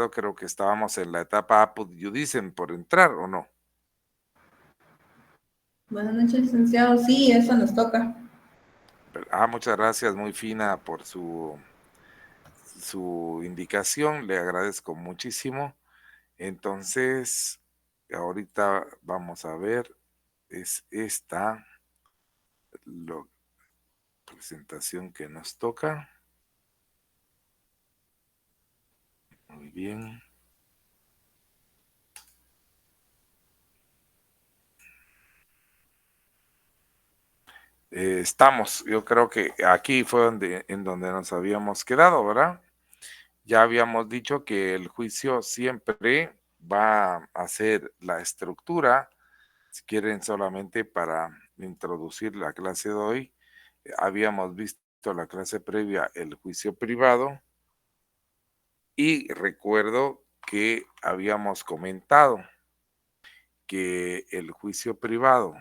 creo que estábamos en la etapa apud iudicem por entrar, ¿o no? Buenas noches, licenciado. Sí, eso nos toca. Muchas gracias, muy fina por su indicación, le agradezco muchísimo. Entonces, ahorita vamos a ver, es esta la presentación que nos toca. Muy bien. Yo creo que aquí fue en donde nos habíamos quedado, ¿verdad? Ya habíamos dicho que el juicio siempre va a ser la estructura. Si quieren, solamente para introducir la clase de hoy, habíamos visto la clase previa, el juicio privado, y recuerdo que habíamos comentado que el juicio privado,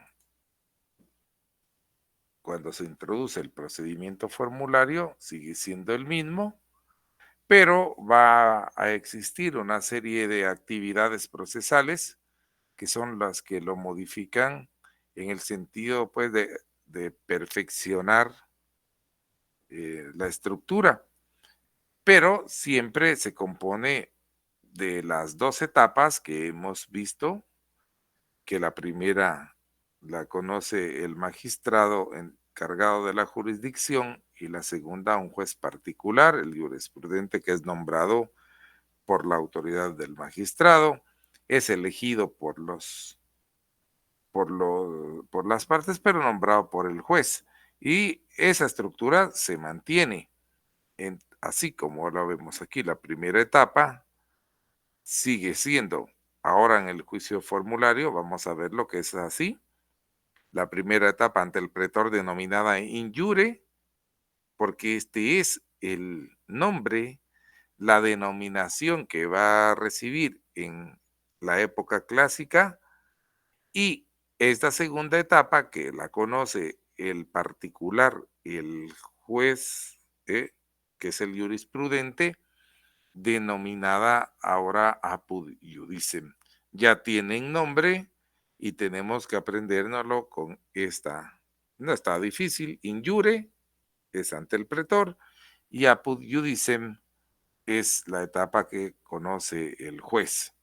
cuando se introduce el procedimiento formulario, sigue siendo el mismo, pero va a existir una serie de actividades procesales que son las que lo modifican en el sentido, pues, de perfeccionar la estructura, pero siempre se compone de las dos etapas que hemos visto, que la primera la conoce el magistrado encargado de la jurisdicción y la segunda un juez particular, el jurisprudente, que es nombrado por la autoridad del magistrado, es elegido por las partes, pero nombrado por el juez. Y esa estructura se mantiene, así como lo vemos aquí. La primera etapa sigue siendo, ahora en el juicio formulario, vamos a ver lo que es así. La primera etapa ante el pretor denominada in iure, porque este es el nombre, la denominación que va a recibir en la época clásica, y esta segunda etapa que la conoce el particular, el juez, que es el jurisprudente, denominada ahora apud iudicem. Ya tienen nombre y tenemos que aprendérnoslo con esta. No está difícil. In iure es ante el pretor y apud iudicem es la etapa que conoce el juez.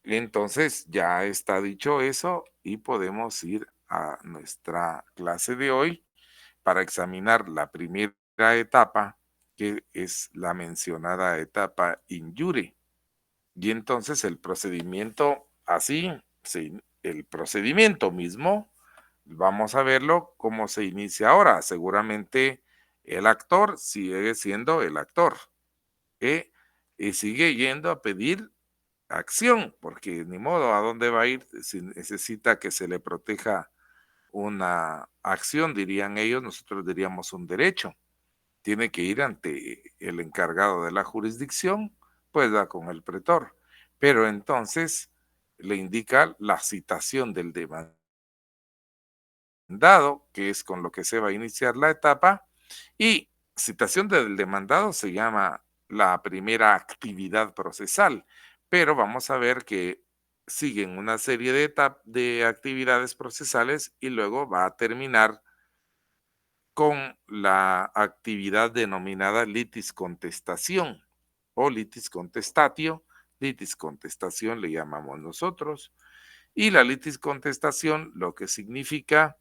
Entonces ya está dicho eso y podemos ir a nuestra clase de hoy para examinar la primera etapa, que es la mencionada etapa in iure. Y entonces el procedimiento así, sí, el procedimiento mismo, vamos a verlo cómo se inicia ahora. Seguramente el actor sigue siendo el actor, ¿eh? Y sigue yendo a pedir acción, porque ni modo, ¿a dónde va a ir si necesita que se le proteja una acción? Dirían ellos, nosotros diríamos un derecho. Tiene que ir ante el encargado de la jurisdicción, pues va con el pretor. Pero entonces le indica la citación del demandado, que es con lo que se va a iniciar la etapa, y citación del demandado se llama la primera actividad procesal, pero vamos a ver que siguen una serie de actividades procesales y luego va a terminar con la actividad denominada litis contestación o litis contestatio. Litis contestación le llamamos nosotros. Y la litis contestación lo que significa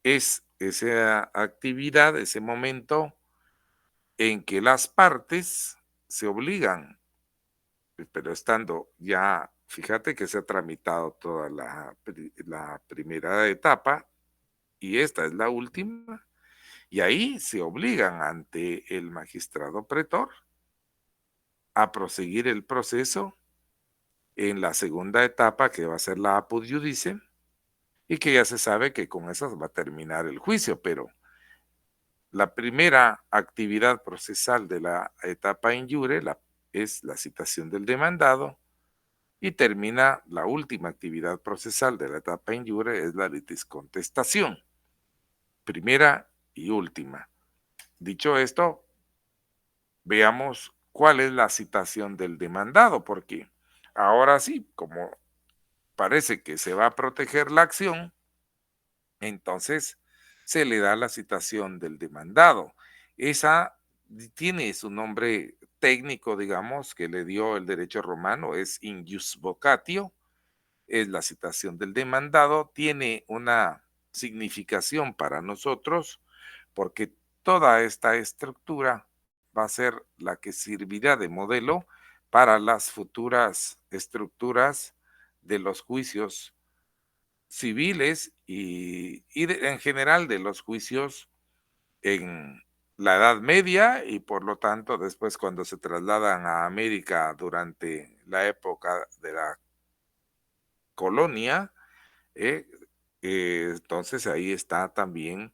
es esa actividad, ese momento en que las partes se obligan, pero estando ya, fíjate que se ha tramitado toda la primera etapa y esta es la última. Y ahí se obligan ante el magistrado pretor a proseguir el proceso en la segunda etapa, que va a ser la apud iudicem, y que ya se sabe que con esas va a terminar el juicio, pero la primera actividad procesal de la etapa in iure es la citación del demandado, y termina la última actividad procesal de la etapa in iure, es la litis contestación, primera y última. Dicho esto, veamos cuál es la citación del demandado, porque ahora sí, como parece que se va a proteger la acción, entonces se le da la citación del demandado. Esa tiene su nombre técnico, digamos, que le dio el derecho romano, es in jus vocatio, es la citación del demandado, tiene una significación para nosotros porque toda esta estructura va a ser la que servirá de modelo para las futuras estructuras de los juicios civiles en general de los juicios en la Edad Media y por lo tanto después cuando se trasladan a América durante la época de la colonia, eh, entonces ahí está también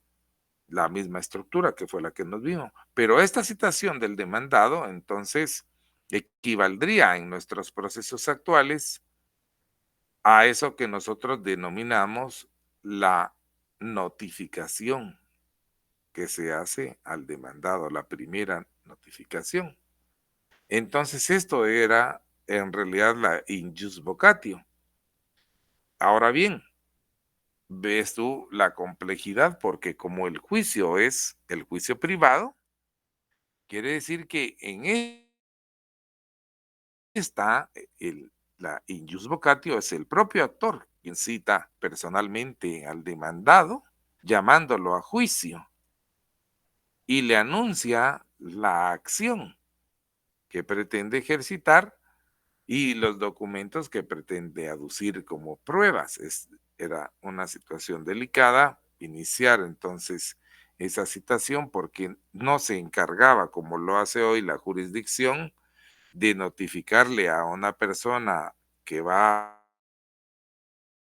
la misma estructura que fue la que nos vimos. Pero esta citación del demandado, entonces, equivaldría en nuestros procesos actuales a eso que nosotros denominamos la notificación que se hace al demandado, la primera notificación. Entonces, esto era en realidad la injus vocatio. Ahora bien, ves tú la complejidad porque como el juicio es el juicio privado, quiere decir que en él está la injus vocatio, es el propio actor quien cita personalmente al demandado, llamándolo a juicio y le anuncia la acción que pretende ejercitar y los documentos que pretende aducir como pruebas. Era una situación delicada iniciar entonces esa citación porque no se encargaba, como lo hace hoy la jurisdicción, de notificarle a una persona que va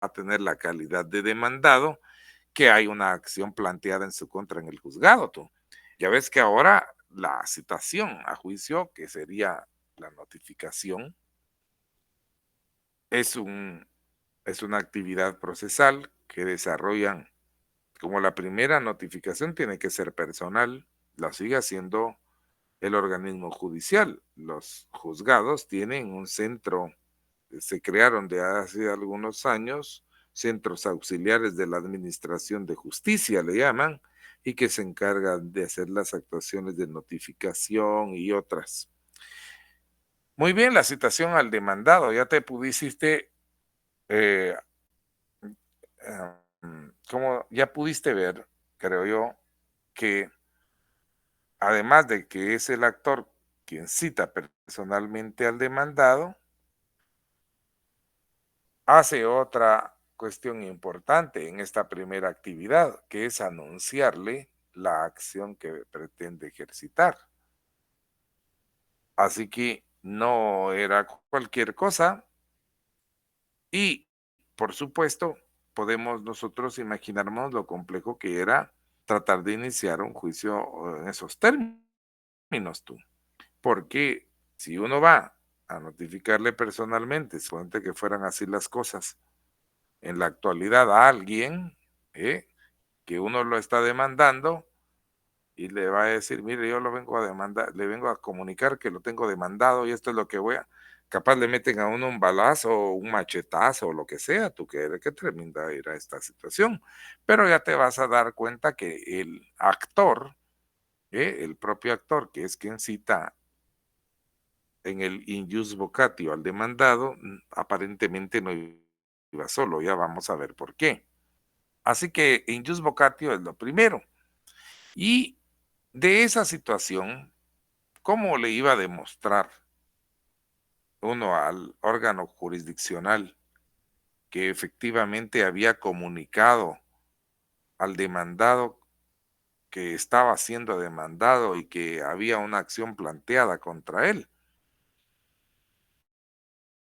a tener la calidad de demandado que hay una acción planteada en su contra en el juzgado. Tú. Ya ves que ahora la citación a juicio, que sería la notificación, es es una actividad procesal que desarrollan, como la primera notificación tiene que ser personal, la sigue haciendo el organismo judicial. Los juzgados tienen un centro, se crearon de hace algunos años, centros auxiliares de la administración de justicia, le llaman, y que se encargan de hacer las actuaciones de notificación y otras. Muy bien, la citación al demandado, ya te pudiste eh, como ya pudiste ver, creo yo, que además de que es el actor quien cita personalmente al demandado, hace otra cuestión importante en esta primera actividad, que es anunciarle la acción que pretende ejercitar. Así que no era cualquier cosa y, por supuesto, podemos nosotros imaginarnos lo complejo que era tratar de iniciar un juicio en esos términos tú. Porque si uno va a notificarle personalmente, suponte que fueran así las cosas en la actualidad a alguien, que uno lo está demandando y le va a decir, mire, yo lo vengo a demandar, le vengo a comunicar que lo tengo demandado y esto es lo que voy a, capaz le meten a uno un balazo, un machetazo o lo que sea, tú qué tremenda era esta situación. Pero ya te vas a dar cuenta que el actor, el propio actor, que es quien cita en el injus vocatio al demandado, aparentemente no iba solo, ya vamos a ver por qué. Así que injus vocatio es lo primero. Y de esa situación, ¿cómo le iba a demostrar uno al órgano jurisdiccional que efectivamente había comunicado al demandado que estaba siendo demandado y que había una acción planteada contra él?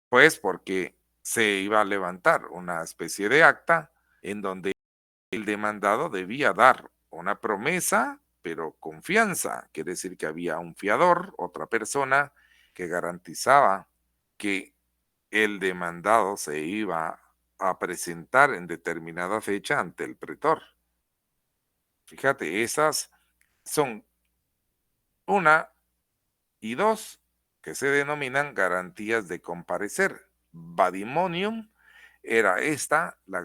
Pues porque se iba a levantar una especie de acta en donde el demandado debía dar una promesa, pero confianza. Quiere decir que había un fiador, otra persona que garantizaba que el demandado se iba a presentar en determinada fecha ante el pretor. Fíjate, esas son una y dos. que se denominan garantías de comparecer. Vadimonium era esta la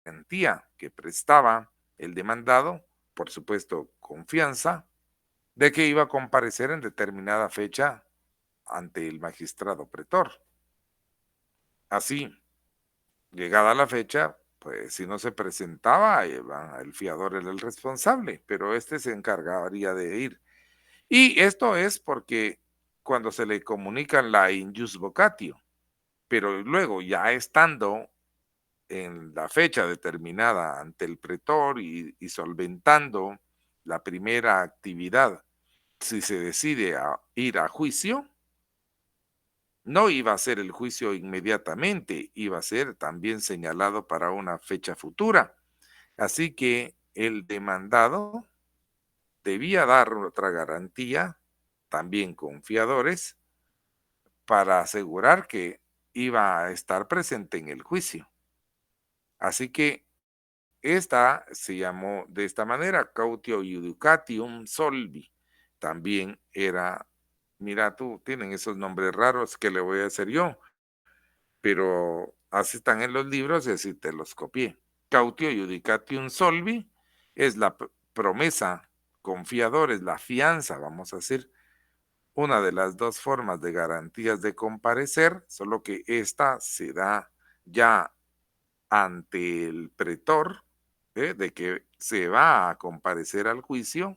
garantía que prestaba el demandado, por supuesto, confianza, de que iba a comparecer en determinada fecha ante el magistrado pretor. Así, llegada la fecha, pues si no se presentaba, el fiador era el responsable, pero este se encargaría de ir. Y esto es porque cuando se le comunican la injus vocatio, pero luego ya estando en la fecha determinada ante el pretor y solventando la primera actividad, si se decide a ir a juicio, no iba a ser el juicio inmediatamente, iba a ser también señalado para una fecha futura. Así que el demandado debía dar otra garantía, también con fiadores, para asegurar que iba a estar presente en el juicio. Así que esta se llamó de esta manera, cautio iudicatium solvi. También era, mira tú, tienen esos nombres raros que le voy a hacer yo, pero así están en los libros y así te los copié. Cautio iudicatium solvi es la promesa confiador, es la fianza, vamos a decir, una de las dos formas de garantías de comparecer, solo que esta se da ya ante el pretor, de que se va a comparecer al juicio,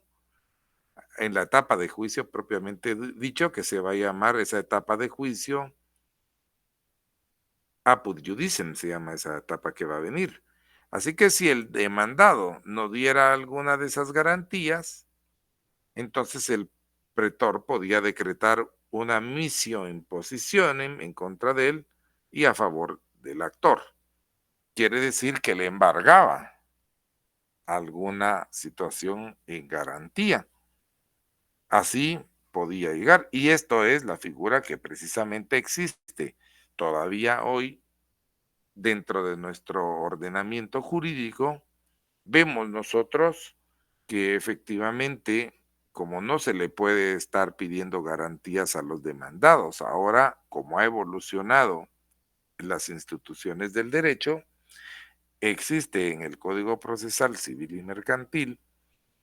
en la etapa de juicio propiamente dicho, que se va a llamar esa etapa de juicio apud judicem, se llama esa etapa que va a venir. Así que si el demandado no diera alguna de esas garantías, entonces el pretor podía decretar una missio impositionem en contra de él y a favor del actor. Quiere decir que le embargaba alguna situación en garantía. Así podía llegar. Y esto es la figura que precisamente existe todavía hoy dentro de nuestro ordenamiento jurídico. Vemos nosotros que efectivamente, como no se le puede estar pidiendo garantías a los demandados, ahora, como ha evolucionado las instituciones del derecho, existe en el Código Procesal Civil y Mercantil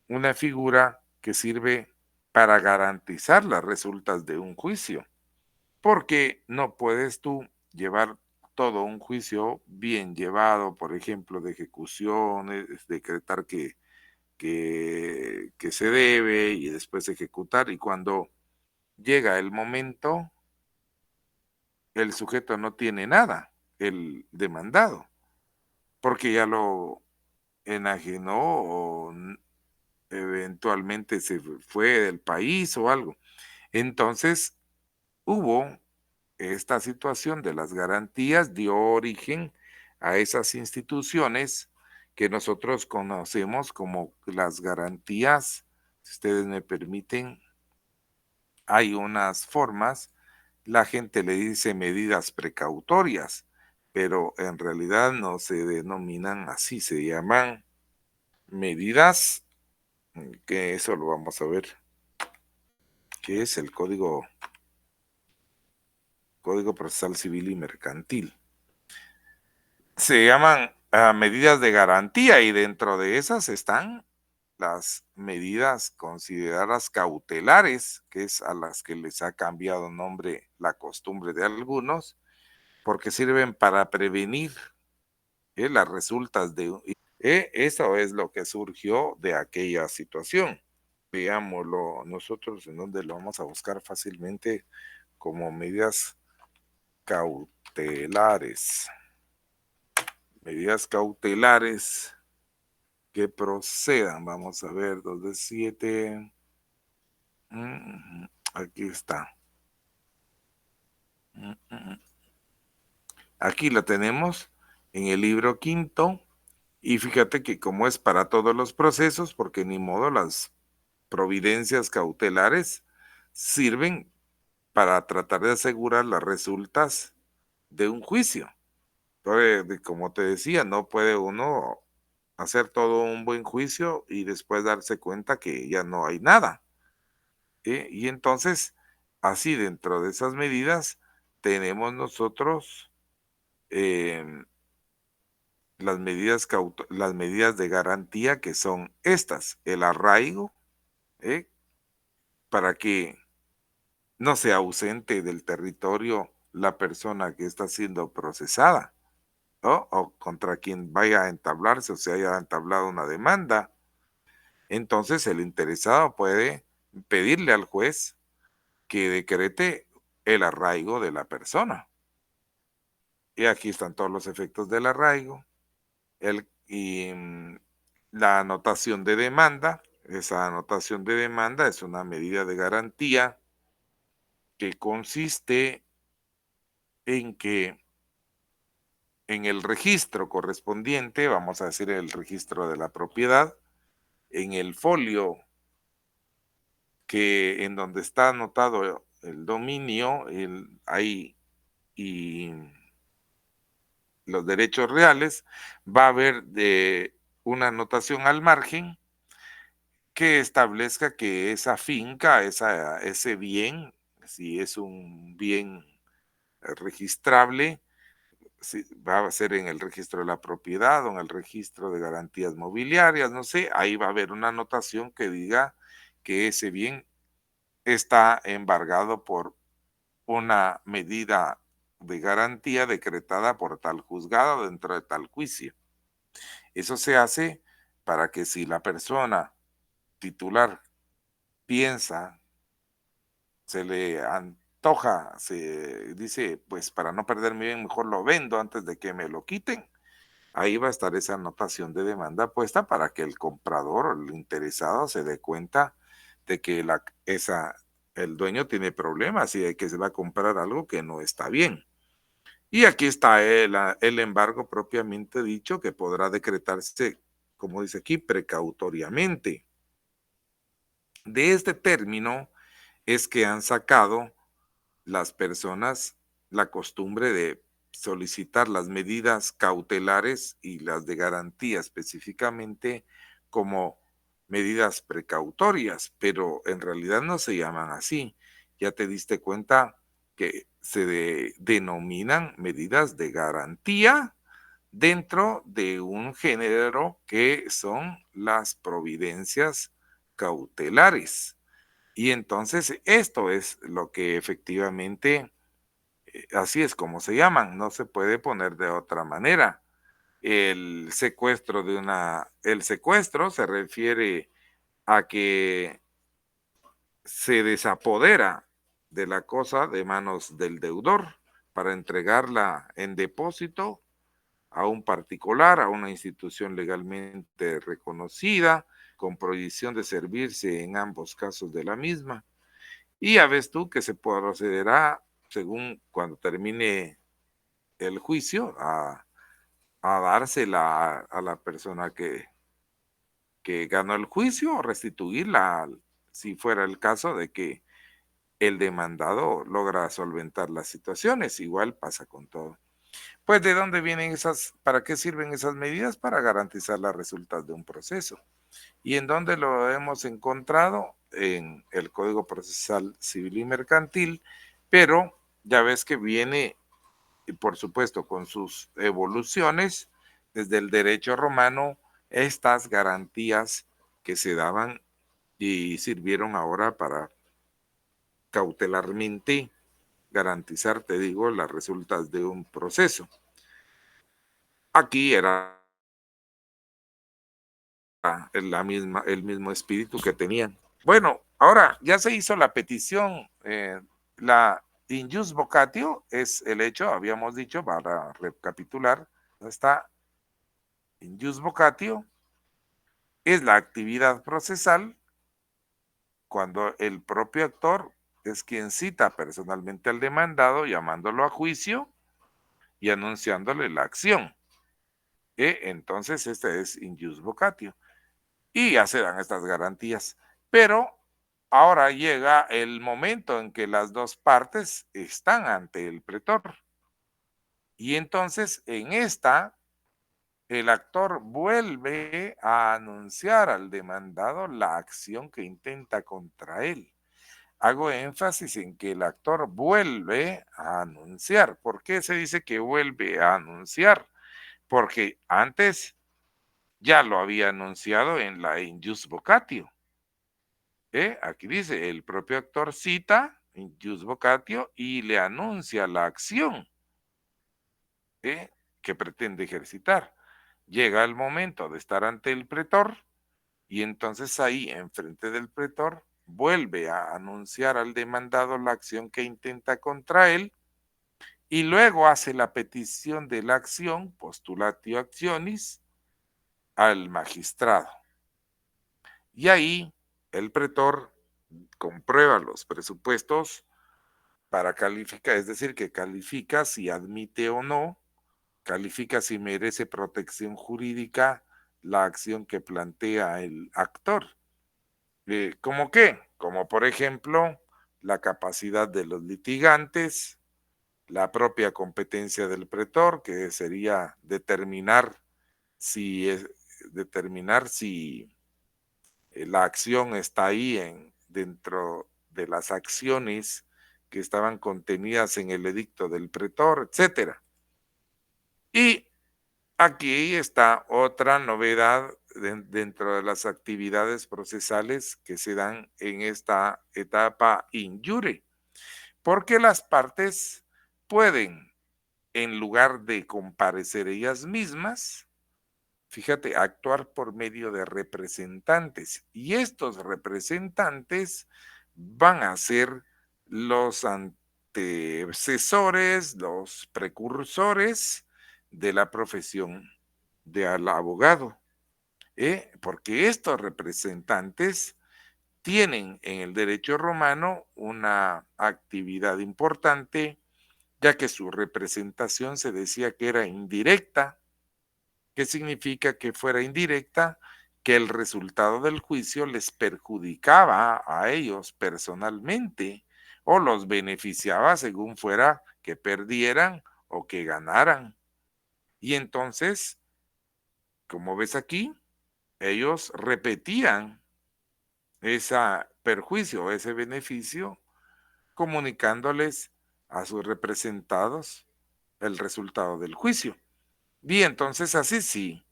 una figura que sirve para garantizar las resultas de un juicio, porque no puedes tú llevar todo un juicio bien llevado, por ejemplo, de ejecuciones, decretar que se debe y después ejecutar, y cuando llega el momento, el sujeto no tiene nada, el demandado, porque ya lo enajenó o eventualmente se fue del país o algo. Entonces, hubo esta situación de las garantías, dio origen a esas instituciones que nosotros conocemos como las garantías. Si ustedes me permiten, hay unas formas, la gente le dice medidas precautorias, pero en realidad no se denominan así, se llaman medidas, que eso lo vamos a ver, que es el Código Procesal Civil y Mercantil. Se llaman medidas de garantía y dentro de esas están las medidas consideradas cautelares, que es a las que les ha cambiado nombre la costumbre de algunos, porque sirven para prevenir las resultas de... eso es lo que surgió de aquella situación. Veámoslo nosotros en donde lo vamos a buscar fácilmente como medidas cautelares. Medidas cautelares que procedan. Vamos a ver, 2 de 7. Aquí está. Aquí la tenemos en el libro quinto. Y fíjate que como es para todos los procesos, porque ni modo las providencias cautelares sirven para tratar de asegurar las resultas de un juicio. Entonces, como te decía, no puede uno hacer todo un buen juicio y después darse cuenta que ya no hay nada. Y entonces Así, dentro de esas medidas, tenemos nosotros las medidas de garantía, que son estas: el arraigo, ¿eh? Para que no sea ausente del territorio la persona que está siendo procesada, ¿no? O contra quien vaya a entablarse o se haya entablado una demanda. Entonces, el interesado puede pedirle al juez que decrete el arraigo de la persona. Y aquí están todos los efectos del arraigo. La anotación de demanda. Esa anotación de demanda es una medida de garantía que consiste en que en el registro correspondiente, vamos a decir el registro de la propiedad, en el folio en donde está anotado el dominio, ahí y los derechos reales, va a haber una anotación al margen que establezca que esa finca, ese bien, si es un bien registrable, si va a ser en el registro de la propiedad o en el registro de garantías mobiliarias, no sé, ahí va a haber una anotación que diga que ese bien está embargado por una medida de garantía decretada por tal juzgado dentro de tal juicio. Eso se hace para que si la persona titular piensa, se le antoja, se dice, pues para no perder mi bien, mejor lo vendo antes de que me lo quiten. Ahí va a estar esa anotación de demanda puesta para que el comprador o el interesado se dé cuenta de que el dueño tiene problemas y de que se va a comprar algo que no está bien. Y aquí está el embargo propiamente dicho, que podrá decretarse, como dice aquí, precautoriamente. De este término es que han sacado las personas la costumbre de solicitar las medidas cautelares y las de garantía específicamente como medidas precautorias, pero en realidad no se llaman así. Ya te diste cuenta que se denominan medidas de garantía dentro de un género que son las providencias cautelares. Y entonces esto es lo que efectivamente, así es como se llaman, no se puede poner de otra manera. El secuestro se refiere a que se desapodera de la cosa de manos del deudor para entregarla en depósito a un particular, a una institución legalmente reconocida, con prohibición de servirse en ambos casos de la misma. Y ya ves tú que se procederá, según cuando termine el juicio, a dársela a la persona que ganó el juicio, o restituirla, si fuera el caso de que el demandado logra solventar las situaciones. Igual pasa con todo. Pues, ¿de dónde vienen para qué sirven esas medidas? Para garantizar las resultas de un proceso. ¿Y en dónde lo hemos encontrado? En el Código Procesal Civil y Mercantil, pero ya ves que viene, y por supuesto, con sus evoluciones, desde el derecho romano, estas garantías que se daban y sirvieron ahora para cautelarmente garantizar, te digo, las resultas de un proceso. Aquí era el mismo espíritu que tenían. Bueno, ahora ya se hizo la petición, la injus vocatio es el hecho, habíamos dicho, para recapitular, está injus vocatio, es la actividad procesal cuando el propio actor es quien cita personalmente al demandado, llamándolo a juicio y anunciándole la acción. Entonces, este es injus vocatio. Y ya se dan estas garantías. Pero ahora llega el momento en que las dos partes están ante el pretor. Y entonces en esta, el actor vuelve a anunciar al demandado la acción que intenta contra él. hago énfasis en que el actor vuelve a anunciar. ¿Por qué se dice que vuelve a anunciar? Porque antes ya lo había anunciado en la injus vocatio. Aquí dice, el propio actor cita injus vocatio y le anuncia la acción que pretende ejercitar. Llega el momento de estar ante el pretor y entonces ahí, enfrente del pretor, vuelve a anunciar al demandado la acción que intenta contra él y luego hace la petición de la acción, postulatio actionis, al magistrado. Y ahí el pretor comprueba los presupuestos para calificar, es decir, que califica si admite o no, califica si merece protección jurídica la acción que plantea el actor. ¿Cómo qué? Como por ejemplo, la capacidad de los litigantes, la propia competencia del pretor, que sería determinar si la acción está ahí dentro de las acciones que estaban contenidas en el edicto del pretor, etcétera. Y aquí está otra novedad dentro de las actividades procesales que se dan en esta etapa in iure, porque las partes pueden, en lugar de comparecer ellas mismas, fíjate, actuar por medio de representantes. Y estos representantes van a ser los antecesores, los precursores de la profesión del abogado. Porque estos representantes tienen en el derecho romano una actividad importante, ya que su representación se decía que era indirecta. ¿Qué significa que fuera indirecta? Que el resultado del juicio les perjudicaba a ellos personalmente o los beneficiaba según fuera que perdieran o que ganaran. Y entonces, como ves aquí, ellos repetían ese perjuicio, ese beneficio, comunicándoles a sus representados el resultado del juicio. Y entonces así sí,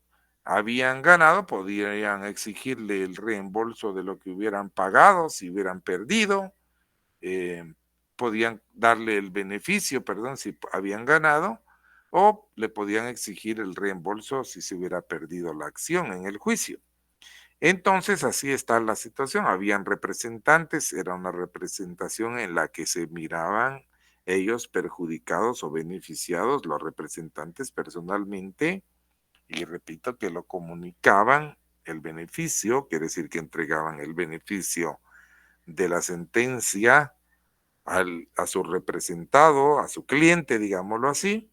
habían ganado, podrían exigirle el reembolso de lo que hubieran pagado si hubieran perdido, podían darle el beneficio, perdón, si habían ganado, o le podían exigir el reembolso si se hubiera perdido la acción en el juicio. Entonces así está la situación, habían representantes, era una representación en la que se miraban ellos perjudicados o beneficiados, los representantes personalmente, y repito que lo comunicaban el beneficio, quiere decir que entregaban el beneficio de la sentencia a su representado, a su cliente, digámoslo así,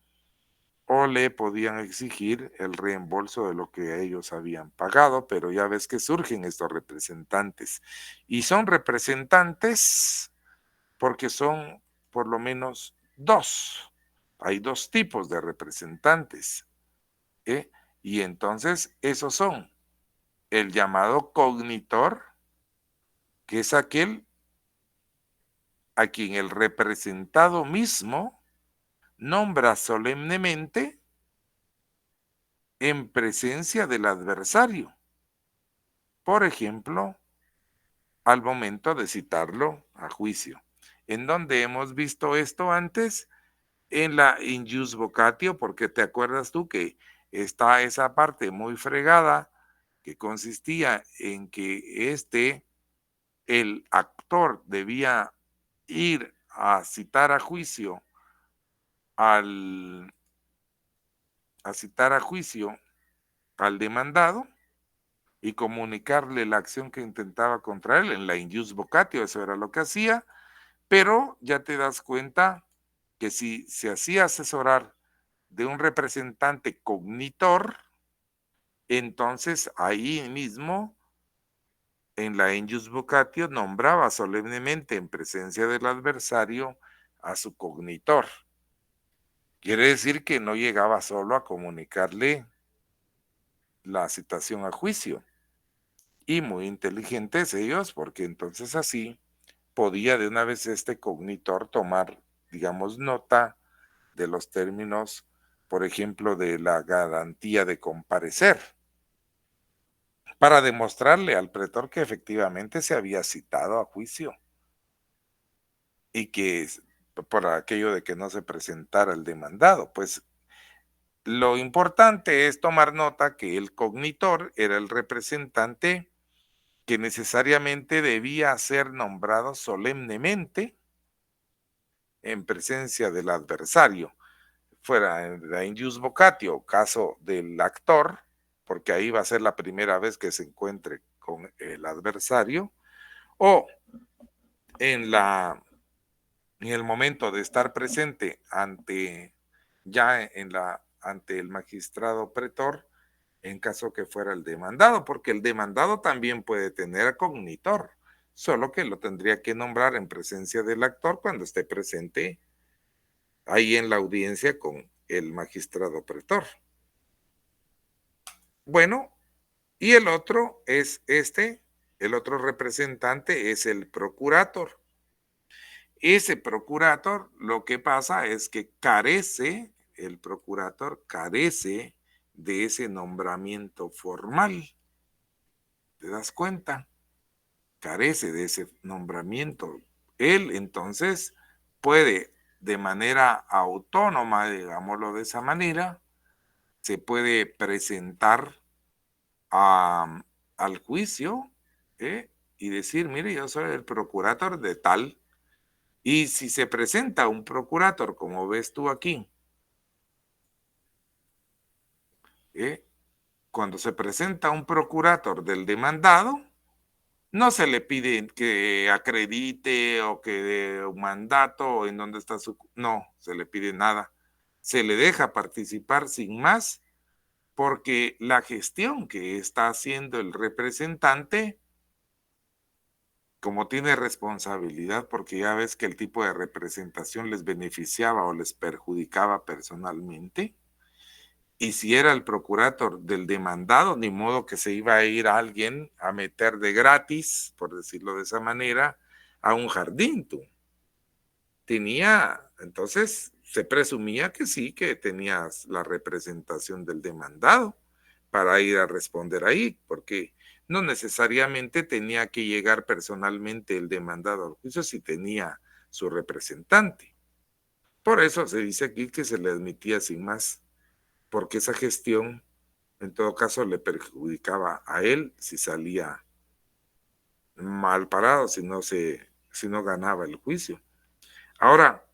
o le podían exigir el reembolso de lo que ellos habían pagado, pero ya ves que surgen estos representantes. Y son representantes porque son por lo menos dos. Hay dos tipos de representantes. Y entonces esos son el llamado cognitor, que es aquel a quien el representado mismo nombra solemnemente en presencia del adversario. Por ejemplo, al momento de citarlo a juicio. ¿En dónde hemos visto esto antes? En la injus vocatio, porque te acuerdas tú que está esa parte muy fregada que consistía en que el actor debía ir a citar a juicio al, a citar a juicio al demandado y comunicarle la acción que intentaba contra él en la injus vocatio, eso era lo que hacía, pero ya te das cuenta que si se hacía asesorar de un representante cognitor, entonces ahí mismo en la injus vocatio nombraba solemnemente en presencia del adversario a su cognitor. Quiere decir que no llegaba solo a comunicarle la citación a juicio. Y muy inteligentes ellos, porque entonces así podía de una vez este cognitor tomar, digamos, nota de los términos, por ejemplo, de la garantía de comparecer, para demostrarle al pretor que efectivamente se había citado a juicio y que por aquello de que no se presentara el demandado. Pues lo importante es tomar nota que el cognitor era el representante que necesariamente debía ser nombrado solemnemente en presencia del adversario, fuera en la injus vocatio, caso del actor, porque ahí va a ser la primera vez que se encuentre con el adversario, o en la en el momento de estar presente ante ya en la ante el magistrado pretor, en caso que fuera el demandado, porque el demandado también puede tener cognitor, solo que lo tendría que nombrar en presencia del actor cuando esté presente ahí en la audiencia con el magistrado pretor. Bueno, y el otro es el otro representante es el procurator. Ese procurator, lo que pasa es que el procurator carece de ese nombramiento formal. ¿Te das cuenta? Carece de ese nombramiento. Él entonces puede de manera autónoma, digámoslo de esa manera, se puede presentar al juicio, y decir, mire, yo soy el procurator de tal. Y si se presenta un procurator, como ves tú aquí, cuando se presenta un procurator del demandado, no se le pide que acredite o que dé un mandato en dónde está su... No, se le pide nada. Se le deja participar sin más porque la gestión que está haciendo el representante, como tiene responsabilidad, porque ya ves que el tipo de representación les beneficiaba o les perjudicaba personalmente, y si era el procurator del demandado, ni modo que se iba a ir a alguien a meter de gratis, por decirlo de esa manera, a un jardín. Tú. Entonces se presumía que sí, que tenías la representación del demandado para ir a responder ahí, porque no necesariamente tenía que llegar personalmente el demandado al juicio si tenía su representante. Por eso se dice aquí que se le admitía sin más, porque esa gestión en todo caso le perjudicaba a él si salía mal parado, si no ganaba el juicio. Ahora,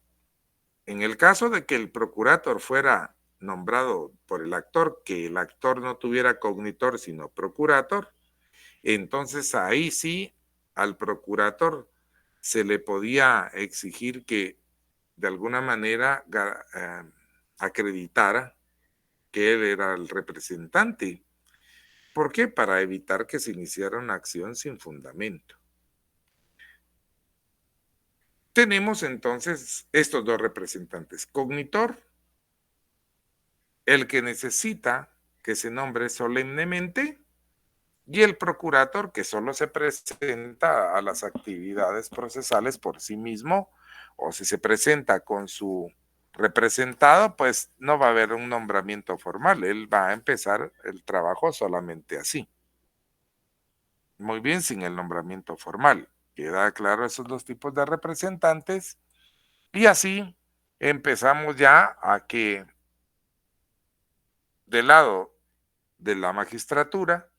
en el caso de que el procurator fuera nombrado por el actor, que el actor no tuviera cognitor sino procurator, entonces ahí sí al procurator se le podía exigir que de alguna manera acreditara que él era el representante. ¿Por qué? Para evitar que se iniciara una acción sin fundamento. Tenemos entonces estos dos representantes, cognitor, el que necesita que se nombre solemnemente, y el procurator que solo se presenta a las actividades procesales por sí mismo, o si se presenta con su representado, pues no va a haber un nombramiento formal, él va a empezar el trabajo solamente así. Muy bien, sin el nombramiento formal. Queda claro esos dos tipos de representantes y así empezamos ya a que del lado de la magistratura,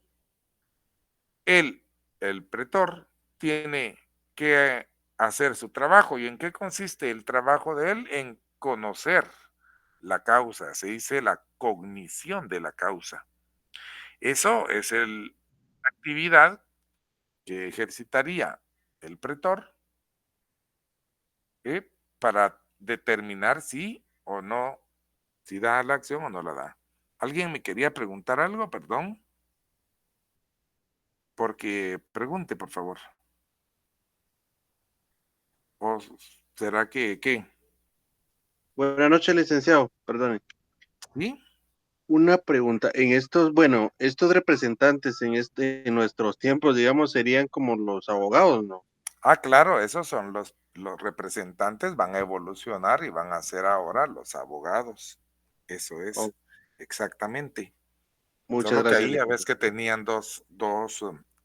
él, el pretor, tiene que hacer su trabajo. ¿Y en qué consiste el trabajo de él? En conocer la causa, se dice la cognición de la causa. Eso es la actividad que ejercitaría el pretor, para determinar si o no, si da la acción o no la da. ¿Alguien me quería preguntar algo? Perdón. Porque pregunte, por favor. ¿O será que qué? Buenas noches, licenciado. Perdone. ¿Sí? Una pregunta. En estos, bueno, estos representantes en nuestros tiempos, digamos, serían como los abogados, ¿no? Claro, esos son los representantes, van a evolucionar y van a ser ahora los abogados. Eso Oh, es, exactamente. muchas Solo que gracias, ahí ya ves licenciado. que tenían dos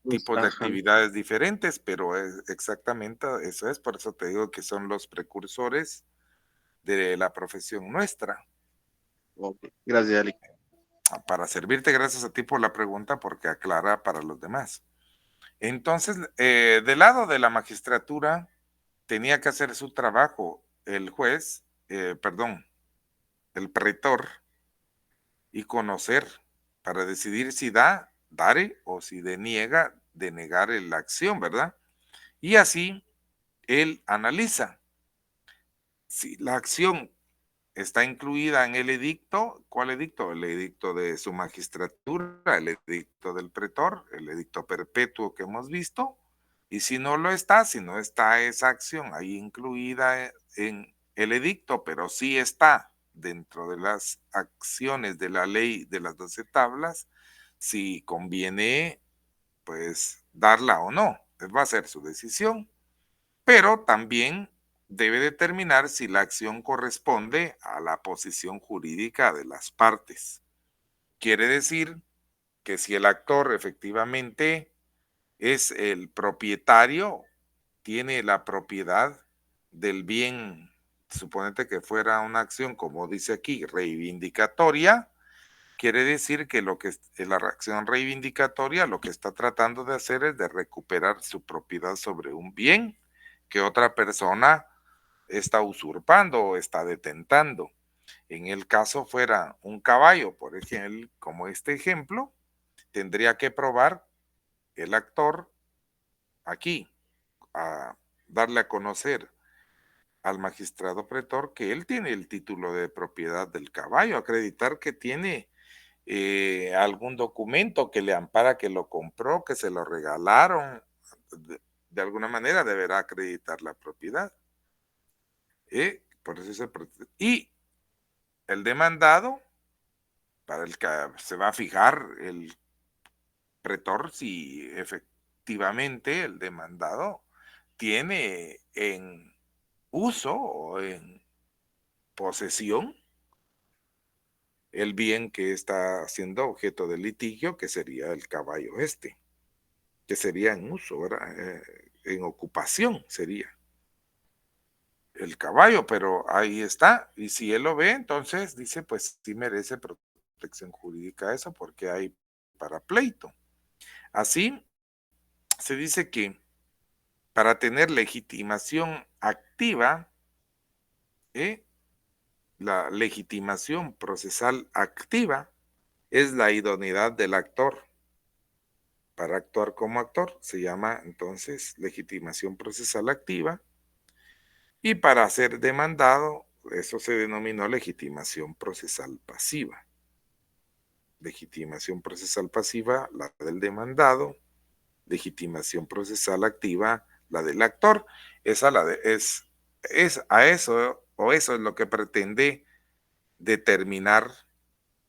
tipos de Ajá, actividades diferentes, pero exactamente eso es, por eso te digo que son los precursores de la profesión nuestra. ok. Gracias, Ali. Para servirte, gracias a ti por la pregunta, porque aclara para los demás. Entonces, del lado de la magistratura, tenía que hacer su trabajo el juez, perdón, el pretor, y conocer para decidir si dare, o si deniega, denegar la acción, ¿verdad? Y así él analiza si la acción está incluida en el edicto. ¿Cuál edicto? El edicto de su magistratura, el edicto del pretor, el edicto perpetuo que hemos visto. Y si no lo está, si no está esa acción ahí incluida en el edicto, pero sí está dentro de las acciones de la ley de las 12 tablas, si conviene, pues, darla o no. Va a ser su decisión, pero también debe determinar si la acción corresponde a la posición jurídica de las partes. Quiere decir que si el actor efectivamente es el propietario, tiene la propiedad del bien, suponete que fuera una acción, como dice aquí, reivindicatoria, quiere decir que lo que es la acción reivindicatoria lo que está tratando de hacer es de recuperar su propiedad sobre un bien que otra persona está usurpando o está detentando. En el caso fuera un caballo, por ejemplo, como este ejemplo, tendría que probar el actor aquí, a darle a conocer al magistrado pretor que él tiene el título de propiedad del caballo, acreditar que tiene algún documento que le ampara que lo compró, que se lo regalaron, de alguna manera deberá acreditar la propiedad. Por eso y el demandado, para el que se va a fijar el pretor si efectivamente el demandado tiene en uso o en posesión el bien que está siendo objeto de litigio, que sería el caballo este, que sería en uso, ¿verdad? En ocupación sería el caballo, pero ahí está. Y si él lo ve, entonces dice, pues sí merece protección jurídica eso, porque hay para pleito. Así se dice que para tener legitimación activa, ¿eh? La legitimación procesal activa es la idoneidad del actor para actuar como actor. Se llama entonces legitimación procesal activa. Y para ser demandado, eso se denominó legitimación procesal pasiva. Legitimación procesal pasiva, la del demandado. Legitimación procesal activa, la del actor. Esa es a eso, o eso es lo que pretende determinar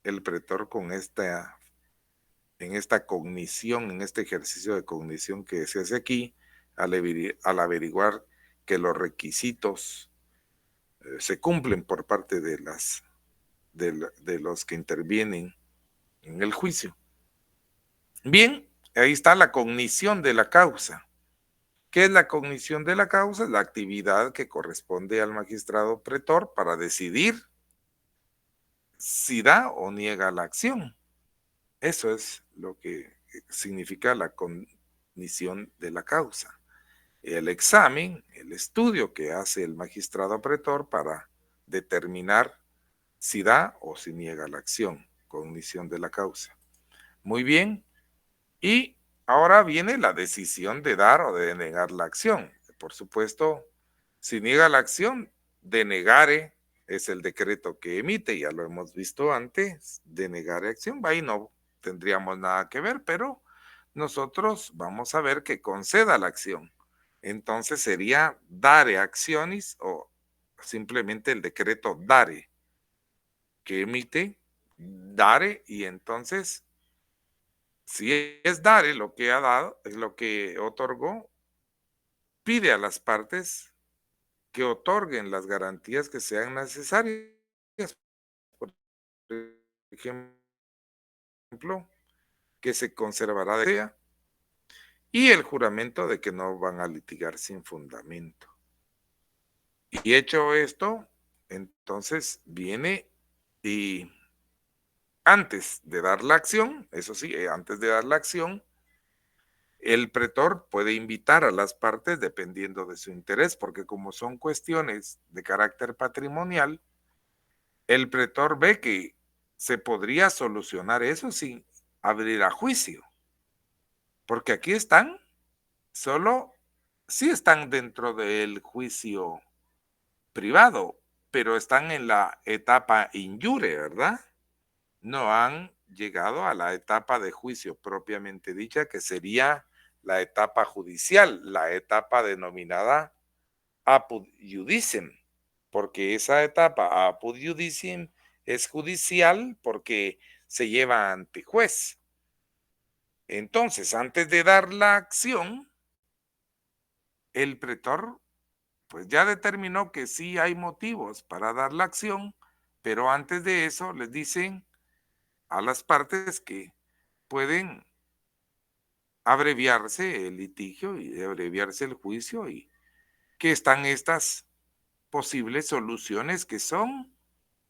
el pretor con en esta cognición, en este ejercicio de cognición que se hace aquí, al averiguar que los requisitos se cumplen por parte de los que intervienen en el juicio. Bien, ahí está la cognición de la causa. ¿Qué es la cognición de la causa? La actividad que corresponde al magistrado pretor para decidir si da o niega la acción. Eso es lo que significa la cognición de la causa. El examen, el estudio que hace el magistrado pretor para determinar si da o si niega la acción, cognición de la causa. Muy bien, y ahora viene la decisión de dar o de denegar la acción. Por supuesto, si niega la acción, denegare es el decreto que emite, ya lo hemos visto antes, denegare acción, ahí no tendríamos nada que ver, pero nosotros vamos a ver que conceda la acción. Entonces sería dare acciones o simplemente el decreto dare que emite, dare, y entonces si es dare lo que ha dado, es lo que otorgó, pide a las partes que otorguen las garantías que sean necesarias. Por ejemplo, que se conservará de ella y el juramento de que no van a litigar sin fundamento. Y hecho esto, entonces viene y antes de dar la acción, eso sí, antes de dar la acción, el pretor puede invitar a las partes dependiendo de su interés, porque como son cuestiones de carácter patrimonial, el pretor ve que se podría solucionar eso sin abrir a juicio, porque aquí están, solo sí están dentro del juicio privado, pero están en la etapa injure, ¿verdad? No han llegado a la etapa de juicio propiamente dicha, que sería la etapa judicial, la etapa denominada apud iudicem, porque esa etapa apud iudicem es judicial porque se lleva ante juez. Entonces, antes de dar la acción, el pretor pues ya determinó que sí hay motivos para dar la acción, pero antes de eso les dicen a las partes que pueden abreviarse el litigio y abreviarse el juicio y que están estas posibles soluciones que son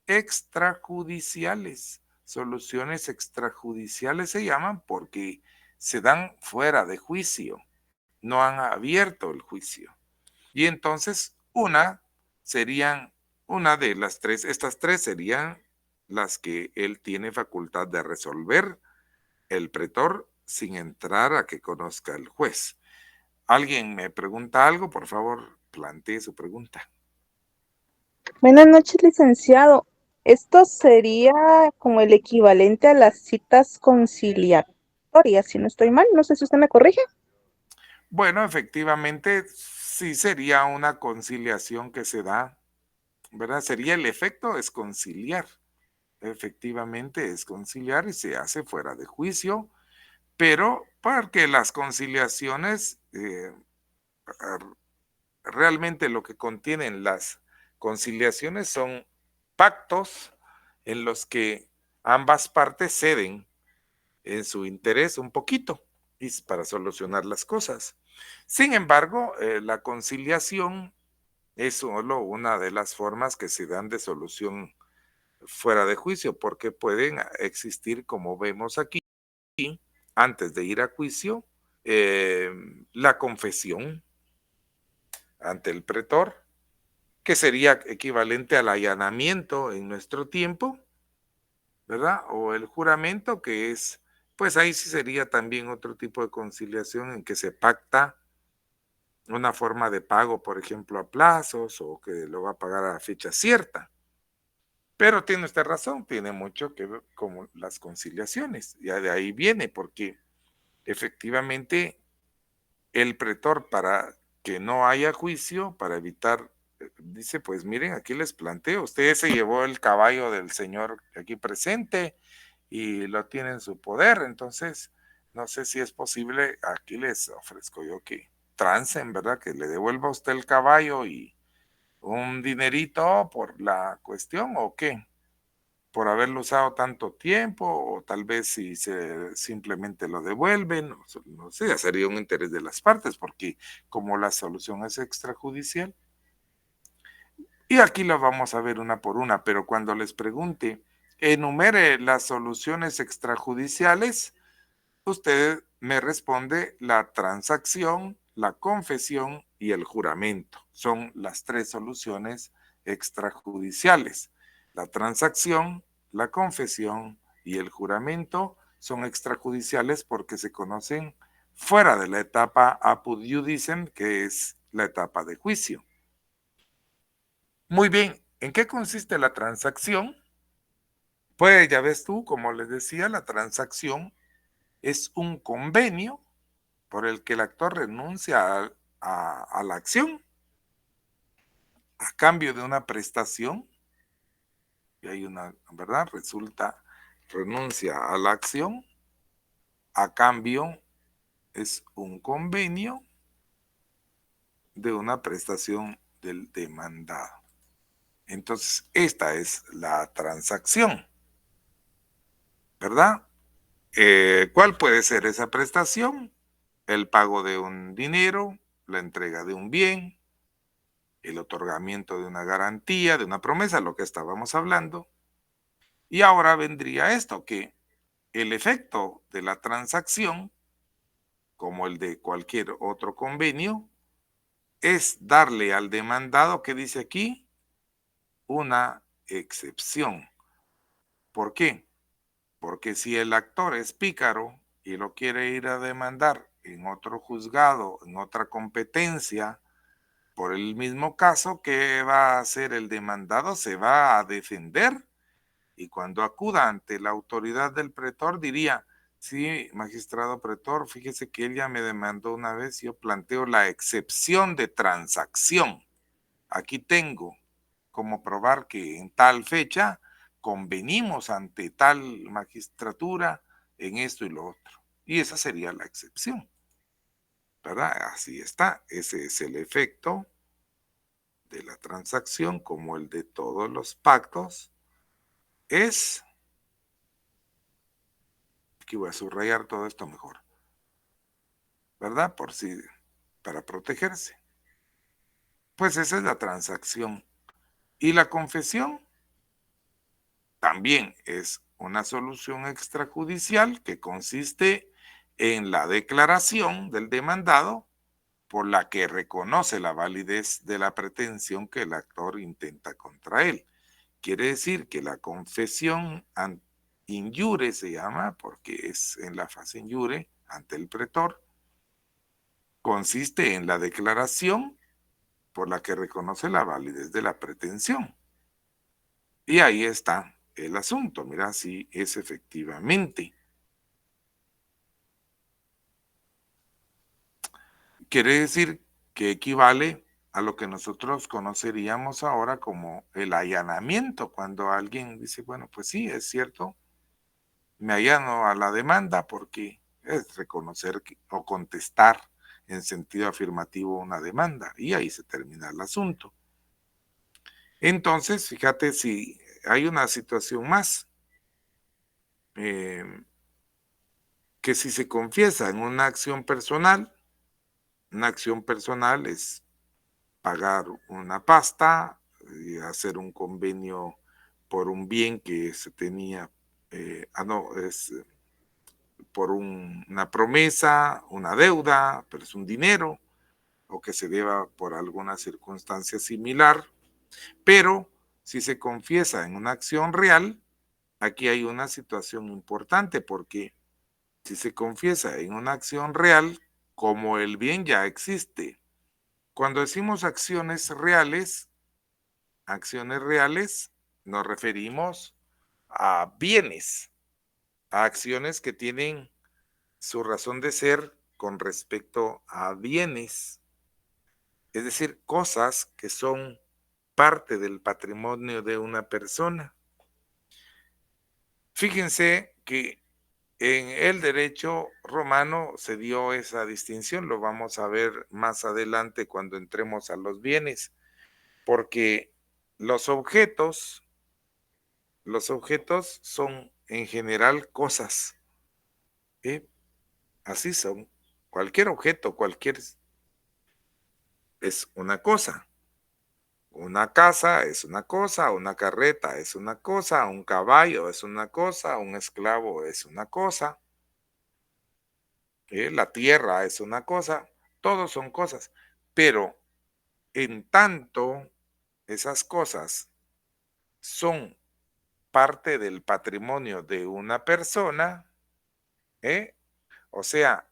extrajudiciales. Soluciones extrajudiciales se llaman porque se dan fuera de juicio, no han abierto el juicio. Y entonces una de las tres, estas tres serían las que él tiene facultad de resolver el pretor sin entrar a que conozca el juez. ¿Alguien me pregunta algo? Por favor, plantee su pregunta. Buenas noches, licenciado. Esto sería como el equivalente a las citas conciliatorias, si no estoy mal. No sé si usted me corrige. Bueno, efectivamente, sí sería una conciliación que se da, ¿verdad? Sería el efecto es conciliar. Efectivamente es conciliar y se hace fuera de juicio, pero porque las conciliaciones, realmente lo que contienen las conciliaciones son pactos en los que ambas partes ceden en su interés un poquito y para solucionar las cosas. Sin embargo, la conciliación es solo una de las formas que se dan de solución fuera de juicio, porque pueden existir, como vemos aquí, antes de ir a juicio, la confesión ante el pretor, que sería equivalente al allanamiento en nuestro tiempo, ¿verdad? O el juramento, que es, pues ahí sí sería también otro tipo de conciliación en que se pacta una forma de pago, por ejemplo, a plazos o que lo va a pagar a fecha cierta. Pero tiene usted razón, tiene mucho que ver con las conciliaciones. Ya de ahí viene, porque efectivamente el pretor, para que no haya juicio, para evitar, dice, pues miren, aquí les planteo, usted se llevó el caballo del señor aquí presente y lo tiene en su poder, entonces no sé si es posible, aquí les ofrezco yo que trancen, ¿verdad? Que le devuelva a usted el caballo y un dinerito por la cuestión o qué, por haberlo usado tanto tiempo, o tal vez si se simplemente lo devuelven, no sé, ya sería un interés de las partes, porque como la solución es extrajudicial, y aquí lo vamos a ver una por una, pero cuando les pregunte, enumere las soluciones extrajudiciales, usted me responde la transacción, la confesión y el juramento. Son las tres soluciones extrajudiciales. La transacción, la confesión y el juramento son extrajudiciales porque se conocen fuera de la etapa apud iudicem, que es la etapa de juicio. Muy bien, ¿en qué consiste la transacción? Pues ya ves tú, como les decía, la transacción es un convenio por el que el actor renuncia a la acción a cambio de una prestación, y hay una, ¿verdad? Resulta, renuncia a la acción, a cambio es un convenio de una prestación del demandado. Entonces, esta es la transacción, ¿verdad? ¿Cuál puede ser esa prestación? El pago de un dinero, la entrega de un bien, el otorgamiento de una garantía, de una promesa, lo que estábamos hablando. Y ahora vendría esto, que el efecto de la transacción, como el de cualquier otro convenio, es darle al demandado, que dice aquí, una excepción. ¿Por qué? Porque si el actor es pícaro y lo quiere ir a demandar en otro juzgado, en otra competencia, por el mismo caso, ¿qué va a hacer el demandado? Se va a defender, y cuando acuda ante la autoridad del pretor diría: sí, magistrado pretor, fíjese que él ya me demandó una vez, yo planteo la excepción de transacción. Aquí tengo como probar que en tal fecha convenimos ante tal magistratura en esto y lo otro. Y esa sería la excepción, ¿verdad? Así está. Ese es el efecto de la transacción, como el de todos los pactos. Aquí voy a subrayar todo esto mejor, ¿verdad? Por si, para protegerse. Pues esa es la transacción. Y la confesión también es una solución extrajudicial que consiste en la declaración del demandado por la que reconoce la validez de la pretensión que el actor intenta contra él. Quiere decir que la confesión in iure se llama, porque es en la fase in iure ante el pretor, consiste en la declaración por la que reconoce la validez de la pretensión. Y ahí está el asunto. Mira, si es efectivamente. Quiere decir que equivale a lo que nosotros conoceríamos ahora como el allanamiento, cuando alguien dice, bueno, pues sí, es cierto, me allano a la demanda porque es reconocer o contestar en sentido afirmativo una demanda, y ahí se termina el asunto. Entonces, fíjate si hay una situación más, que si se confiesa en una acción personal es pagar una pasta y hacer un convenio por un bien que se tenía, es por una promesa, una deuda, pero es un dinero, o que se deba por alguna circunstancia similar. Pero si se confiesa en una acción real, aquí hay una situación importante, porque si se confiesa en una acción real, como el bien ya existe. Cuando decimos acciones reales, nos referimos a bienes, a acciones que tienen su razón de ser con respecto a bienes, es decir, cosas que son parte del patrimonio de una persona. Fíjense que en el derecho romano se dio esa distinción, lo vamos a ver más adelante cuando entremos a los bienes, porque los objetos son en general cosas, ¿eh? Así son. Cualquier objeto, es una cosa. Una casa es una cosa, una carreta es una cosa, un caballo es una cosa, un esclavo es una cosa, la tierra es una cosa, todos son cosas. Pero en tanto esas cosas son parte del patrimonio de una persona, o sea,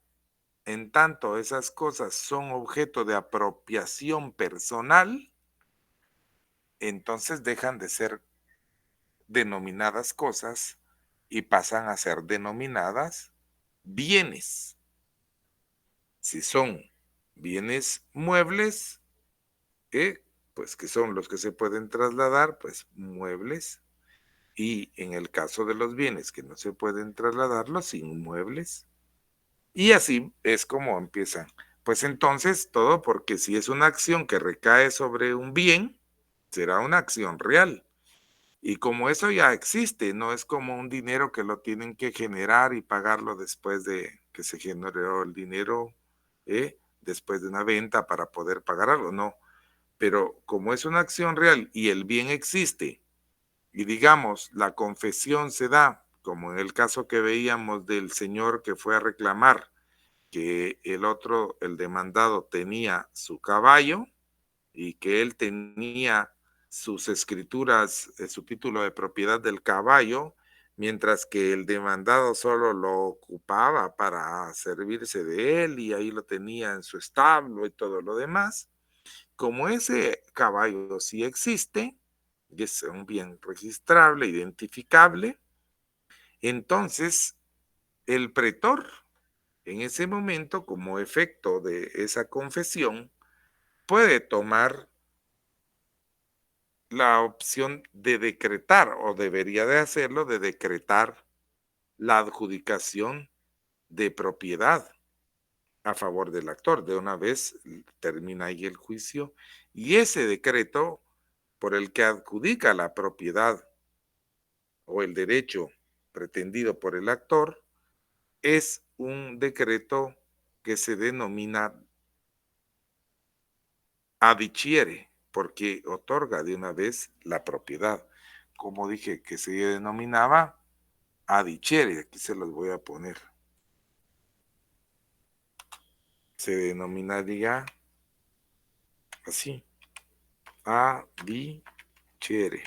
en tanto esas cosas son objeto de apropiación personal, entonces dejan de ser denominadas cosas y pasan a ser denominadas bienes. Si son bienes muebles, pues que son los que se pueden trasladar, pues muebles. Y en el caso de los bienes que no se pueden trasladar, los inmuebles. Y así es como empiezan. Pues entonces todo, porque si es una acción que recae sobre un bien, será una acción real. Y como eso ya existe, no es como un dinero que lo tienen que generar y pagarlo después de que se generó el dinero, después de una venta para poder pagar algo, no. Pero como es una acción real y el bien existe, y digamos, la confesión se da, como en el caso que veíamos del señor que fue a reclamar que el demandado tenía su caballo y que él tenía sus escrituras, su título de propiedad del caballo, mientras que el demandado solo lo ocupaba para servirse de él y ahí lo tenía en su establo y todo lo demás. Como ese caballo sí existe, y es un bien registrable, identificable, entonces el pretor en ese momento, como efecto de esa confesión, puede tomar la opción de decretar, o debería de hacerlo, de decretar la adjudicación de propiedad a favor del actor. De una vez termina ahí el juicio y ese decreto por el que adjudica la propiedad o el derecho pretendido por el actor es un decreto que se denomina adiciere, porque otorga de una vez la propiedad. Como dije que se denominaba adiciere, aquí se los voy a poner. Se denominaría así, adiciere.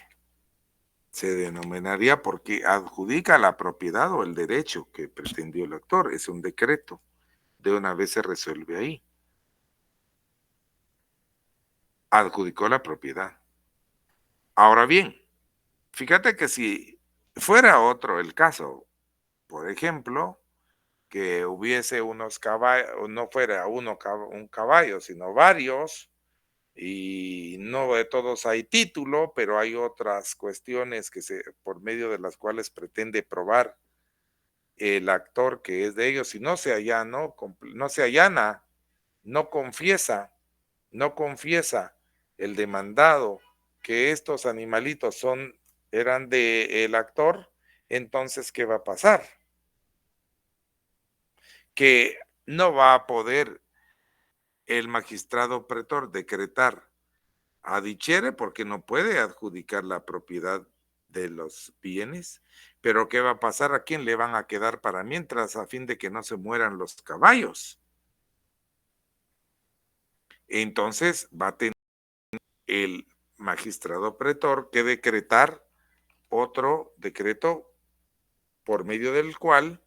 Se denominaría porque adjudica la propiedad o el derecho que pretendió el actor. Es un decreto. De una vez se resuelve ahí. Adjudicó la propiedad. Ahora bien, fíjate que si fuera otro el caso, por ejemplo, que hubiese unos caballos, no fuera un caballo, sino varios, y no de todos hay título, pero hay otras cuestiones por medio de las cuales pretende probar el actor que es de ellos, si no se allana, no se allana, no confiesa, no confiesa el demandado que estos animalitos eran de el actor, entonces, ¿qué va a pasar? Que no va a poder el magistrado pretor decretar adichere porque no puede adjudicar la propiedad de los bienes, pero ¿qué va a pasar? ¿A quién le van a quedar para mientras a fin de que no se mueran los caballos? Entonces va a tener el magistrado pretor que decretar otro decreto por medio del cual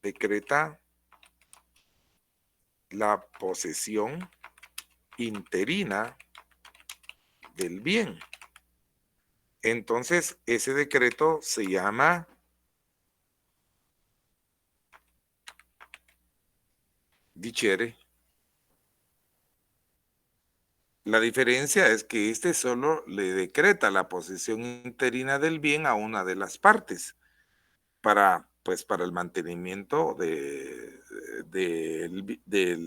decreta la posesión interina del bien. Entonces, ese decreto se llama dicere. La diferencia es que este solo le decreta la posesión interina del bien a una de las partes pues, para el mantenimiento del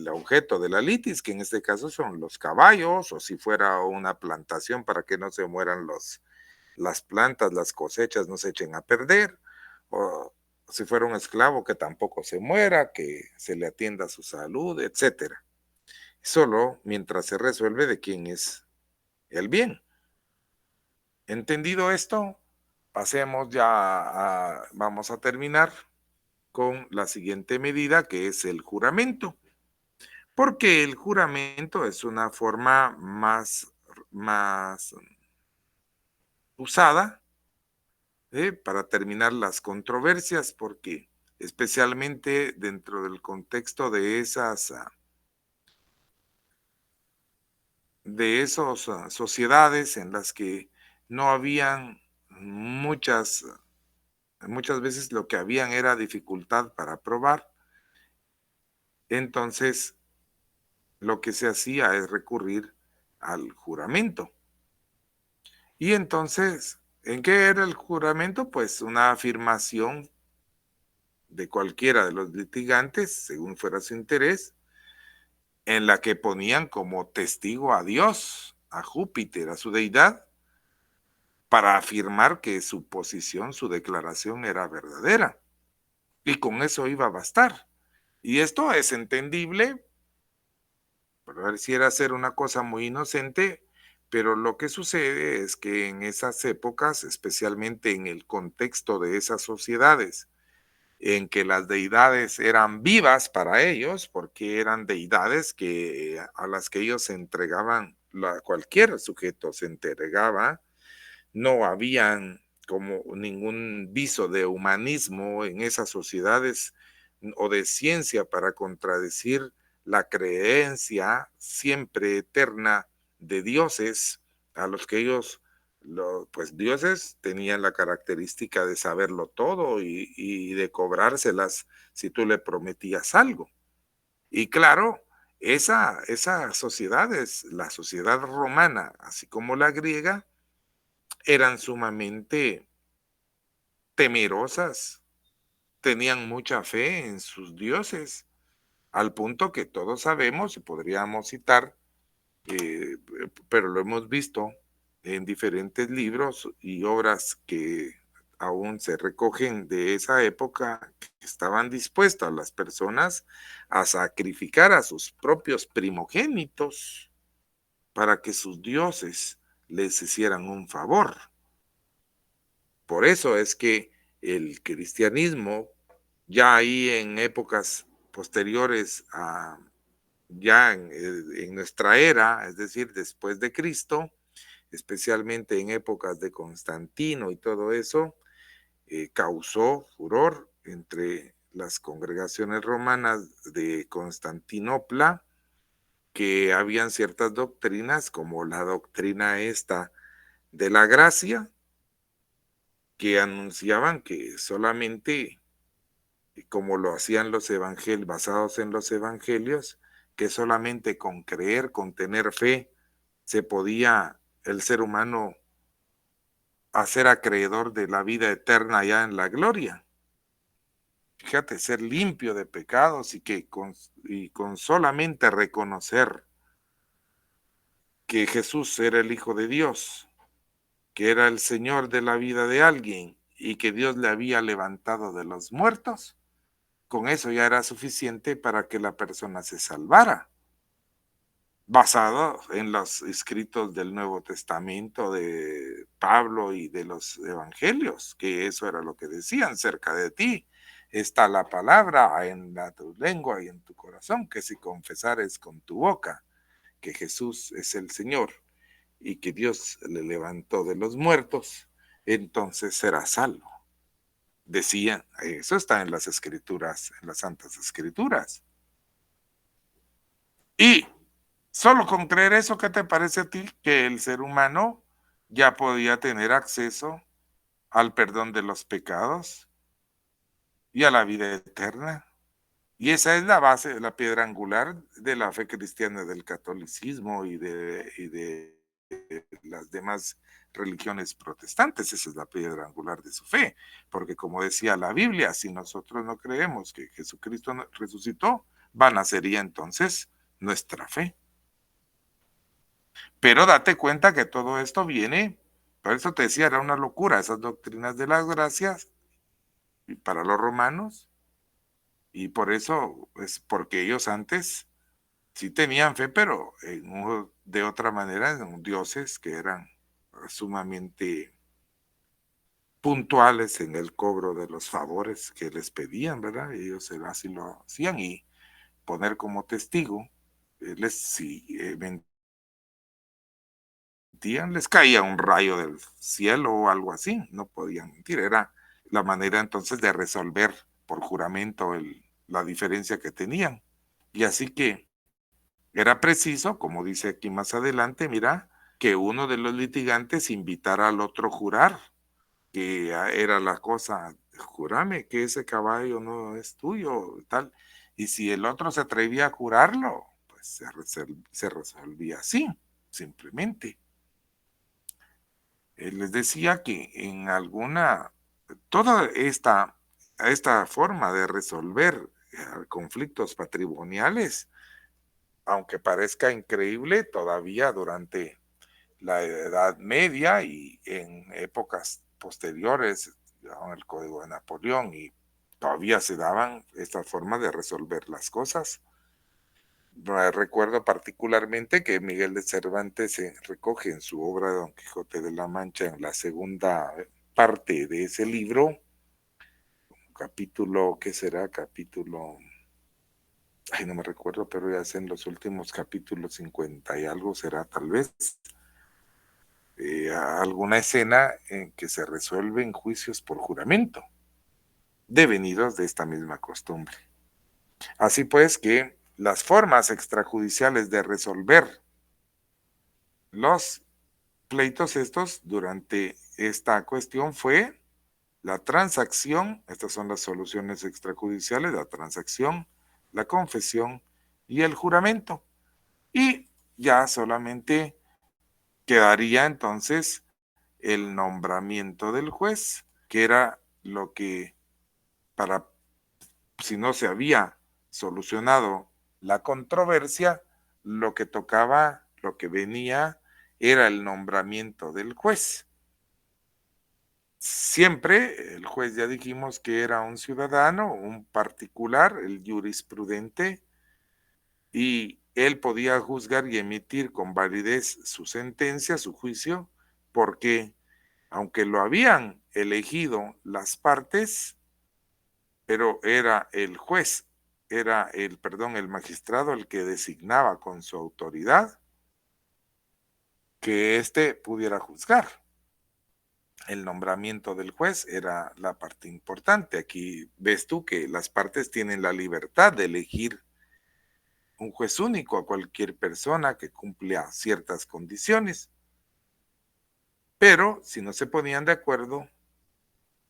objeto de la litis, que en este caso son los caballos, o si fuera una plantación para que no se mueran las plantas, las cosechas no se echen a perder, o si fuera un esclavo que tampoco se muera, que se le atienda su salud, etcétera. Solo mientras se resuelve de quién es el bien. Entendido esto, pasemos vamos a terminar con la siguiente medida, que es el juramento. Porque el juramento es una forma más usada para terminar las controversias, porque especialmente dentro del contexto de esas sociedades en las que no habían muchas veces lo que habían era dificultad para probar, entonces lo que se hacía es recurrir al juramento. Y entonces, ¿en qué era el juramento? Pues una afirmación de cualquiera de los litigantes, según fuera su interés, en la que ponían como testigo a Dios, a Júpiter, a su deidad, para afirmar que su posición, su declaración era verdadera. Y con eso iba a bastar. Y esto es entendible, pareciera ser una cosa muy inocente, pero lo que sucede es que en esas épocas, especialmente en el contexto de esas sociedades, en que las deidades eran vivas para ellos, porque eran deidades a las que ellos se entregaban, cualquier sujeto se entregaba, no habían como ningún viso de humanismo en esas sociedades o de ciencia para contradecir la creencia siempre eterna de dioses a los que ellos, pues dioses tenían la característica de saberlo todo y de cobrárselas si tú le prometías algo. Y claro, esa sociedad es la sociedad romana, así como la griega, eran sumamente temerosas, tenían mucha fe en sus dioses, al punto que todos sabemos y podríamos citar, pero lo hemos visto en diferentes libros y obras que aún se recogen de esa época, que estaban dispuestas las personas a sacrificar a sus propios primogénitos para que sus dioses les hicieran un favor. Por eso es que el cristianismo, ya ahí en épocas posteriores ya en nuestra era, es decir, después de Cristo, especialmente en épocas de Constantino y todo eso, causó furor entre las congregaciones romanas de Constantinopla, que habían ciertas doctrinas, como la doctrina esta de la gracia, que anunciaban que solamente, como lo hacían los evangelios, basados en los evangelios, que solamente con creer, con tener fe, se podía el ser humano hacer acreedor de la vida eterna ya en la gloria. Fíjate, ser limpio de pecados y con solamente reconocer que Jesús era el Hijo de Dios, que era el Señor de la vida de alguien y que Dios le había levantado de los muertos, con eso ya era suficiente para que la persona se salvara, basado en los escritos del Nuevo Testamento de Pablo y de los evangelios, que eso era lo que decían: cerca de ti está la palabra en tu lengua y en tu corazón, que si confesares con tu boca que Jesús es el Señor y que Dios le levantó de los muertos, entonces serás salvo. Decían, eso está en las escrituras, en las santas escrituras. Y solo con creer eso, ¿qué te parece a ti? Que el ser humano ya podía tener acceso al perdón de los pecados y a la vida eterna. Y esa es la base, la piedra angular de la fe cristiana, del catolicismo y de las demás religiones protestantes. Esa es la piedra angular de su fe, porque como decía la Biblia, si nosotros no creemos que Jesucristo resucitó, vana sería entonces nuestra fe. Pero date cuenta que todo esto viene, por eso te decía, era una locura esas doctrinas de las gracias para los romanos, y por eso es porque ellos antes sí tenían fe, pero de otra manera, en dioses que eran sumamente puntuales en el cobro de los favores que les pedían, ¿verdad? Y ellos así lo hacían, y poner como testigo, si mentían, les caía un rayo del cielo o algo así, no podían mentir, era la manera entonces de resolver por juramento la diferencia que tenían. Y así que era preciso, como dice aquí más adelante, mira, que uno de los litigantes invitara al otro a jurar, que era la cosa: júrame que ese caballo no es tuyo, tal. Y si el otro se atrevía a jurarlo, pues se resolvía así, simplemente. Les decía que toda esta esta forma de resolver conflictos patrimoniales, aunque parezca increíble, todavía durante la Edad Media y en épocas posteriores, en el Código de Napoleón, y todavía se daban estas formas de resolver las cosas. Recuerdo particularmente que Miguel de Cervantes se recoge en su obra Don Quijote de la Mancha, en la segunda parte de ese libro, capítulo, ¿qué será? Capítulo, ay, no me recuerdo, pero ya sé en los últimos capítulos 50 y algo será tal vez, alguna escena en que se resuelven juicios por juramento, devenidos de esta misma costumbre. Así pues que las formas extrajudiciales de resolver los pleitos estos durante esta cuestión fue la transacción, estas son las soluciones extrajudiciales, la transacción, la confesión y el juramento. Y ya solamente quedaría entonces el nombramiento del juez, que era lo que para, si no se había solucionado la controversia, lo que tocaba, lo que venía, era el nombramiento del juez. Siempre el juez, ya dijimos que era un ciudadano, un particular, el jurisprudente, y él podía juzgar y emitir con validez su sentencia, su juicio, porque aunque lo habían elegido las partes, pero era el juez, era el magistrado el que designaba con su autoridad que éste pudiera juzgar. El nombramiento del juez era la parte importante. Aquí ves tú que las partes tienen la libertad de elegir un juez único a cualquier persona que cumpla ciertas condiciones. Pero si no se ponían de acuerdo,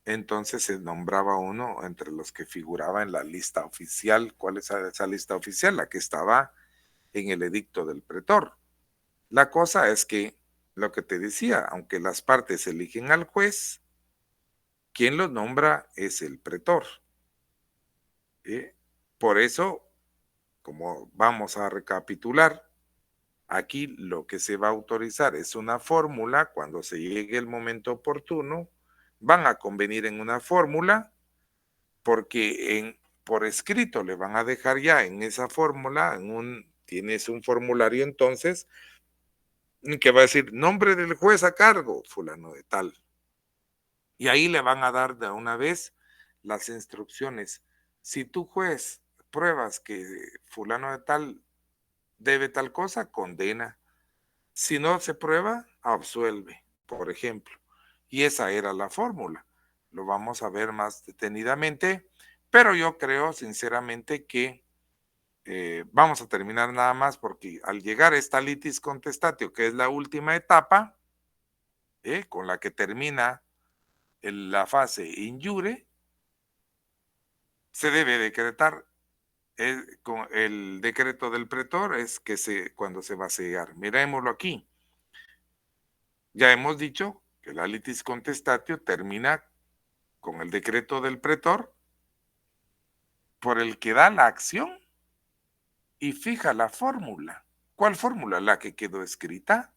entonces se nombraba uno entre los que figuraba en la lista oficial. ¿Cuál es esa lista oficial? La que estaba en el edicto del pretor. La cosa es que, lo que te decía, aunque las partes eligen al juez, quien lo nombra es el pretor. Por eso, como vamos a recapitular, aquí lo que se va a autorizar es una fórmula. Cuando se llegue el momento oportuno, van a convenir en una fórmula, porque por escrito le van a dejar ya en esa fórmula, tienes un formulario entonces, que va a decir nombre del juez a cargo, fulano de tal. Y ahí le van a dar de una vez las instrucciones. Si tu juez pruebas que fulano de tal debe tal cosa, condena. Si no se prueba, absuelve, por ejemplo. Y esa era la fórmula. Lo vamos a ver más detenidamente, pero yo creo sinceramente que vamos a terminar nada más porque al llegar a esta litis contestatio, que es la última etapa, con la que termina la fase injure, se debe decretar con el decreto del pretor, es que cuando se va a sellar. Mirémoslo aquí. Ya hemos dicho que la litis contestatio termina con el decreto del pretor por el que da la acción y fija la fórmula. ¿Cuál fórmula? La que quedó escrita,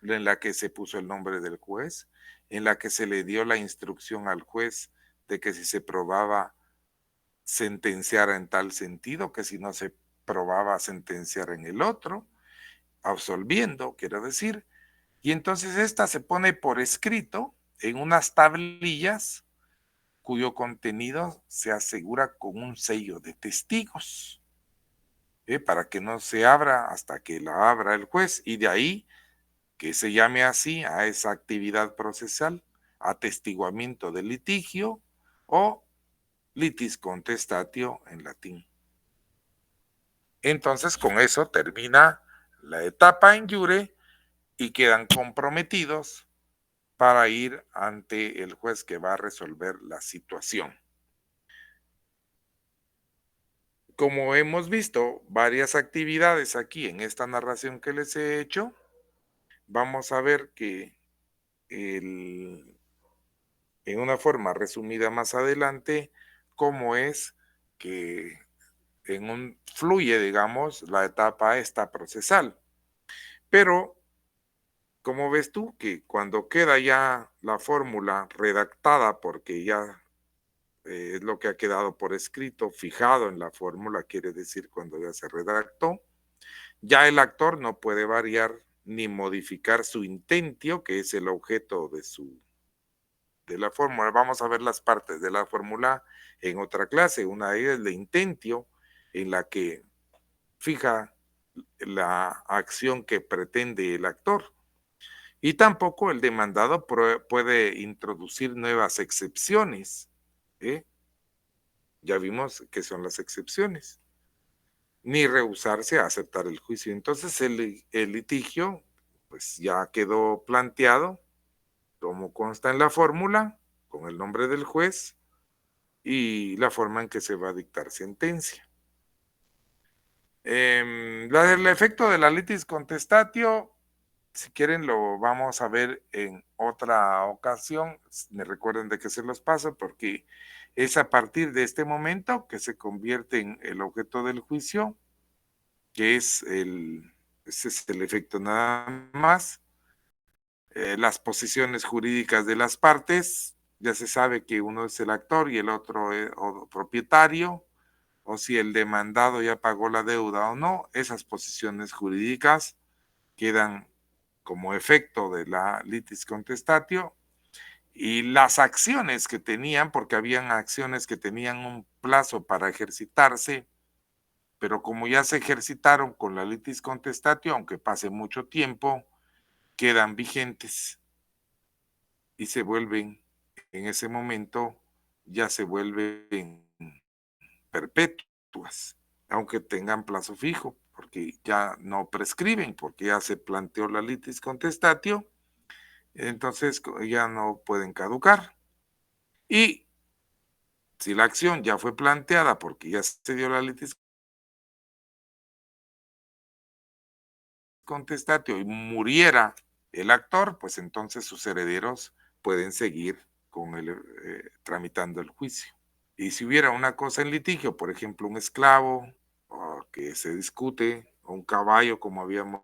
en la que se puso el nombre del juez, en la que se le dio la instrucción al juez de que si se probaba, sentenciara en tal sentido, que si no se probaba, sentenciar en el otro, absolviendo, quiero decir. Y entonces esta se pone por escrito en unas tablillas cuyo contenido se asegura con un sello de testigos, para que no se abra hasta que la abra el juez, y de ahí que se llame así a esa actividad procesal, atestiguamiento de litigio o litis contestatio en latín. Entonces con eso termina la etapa injure y quedan comprometidos para ir ante el juez que va a resolver la situación. Como hemos visto varias actividades aquí en esta narración que les he hecho, vamos a ver que en una forma resumida más adelante, cómo es que fluye, digamos, la etapa esta procesal. Pero, ¿cómo ves tú que cuando queda ya la fórmula redactada, porque ya es lo que ha quedado por escrito, fijado en la fórmula, quiere decir cuando ya se redactó, ya el actor no puede variar ni modificar su intentio, que es el objeto de la fórmula? Vamos a ver las partes de la fórmula en otra clase. Una de ellas es la intentio, en la que fija la acción que pretende el actor. Y tampoco el demandado puede introducir nuevas excepciones. ¿Eh? Ya vimos qué son las excepciones. Ni rehusarse a aceptar el juicio. Entonces el litigio pues ya quedó planteado como consta en la fórmula, con el nombre del juez y la forma en que se va a dictar sentencia. El efecto de la litis contestatio, si quieren lo vamos a ver en otra ocasión. Me recuerden de que se los paso porque es a partir de este momento que se convierte en el objeto del juicio, que ese es el efecto nada más. Las posiciones jurídicas de las partes, ya se sabe que uno es el actor y el otro es propietario, o si el demandado ya pagó la deuda o no. Esas posiciones jurídicas quedan como efecto de la litis contestatio, y las acciones que tenían, porque habían acciones que tenían un plazo para ejercitarse, pero como ya se ejercitaron con la litis contestatio, aunque pase mucho tiempo, quedan vigentes y se vuelven, en ese momento, ya se vuelven perpetuas, aunque tengan plazo fijo, porque ya no prescriben, porque ya se planteó la litis contestatio, entonces ya no pueden caducar. Y si la acción ya fue planteada porque ya se dio la litis contestatio y muriera el actor, pues entonces sus herederos pueden seguir tramitando el juicio. Y si hubiera una cosa en litigio, por ejemplo, un esclavo que se discute, o un caballo, como habíamos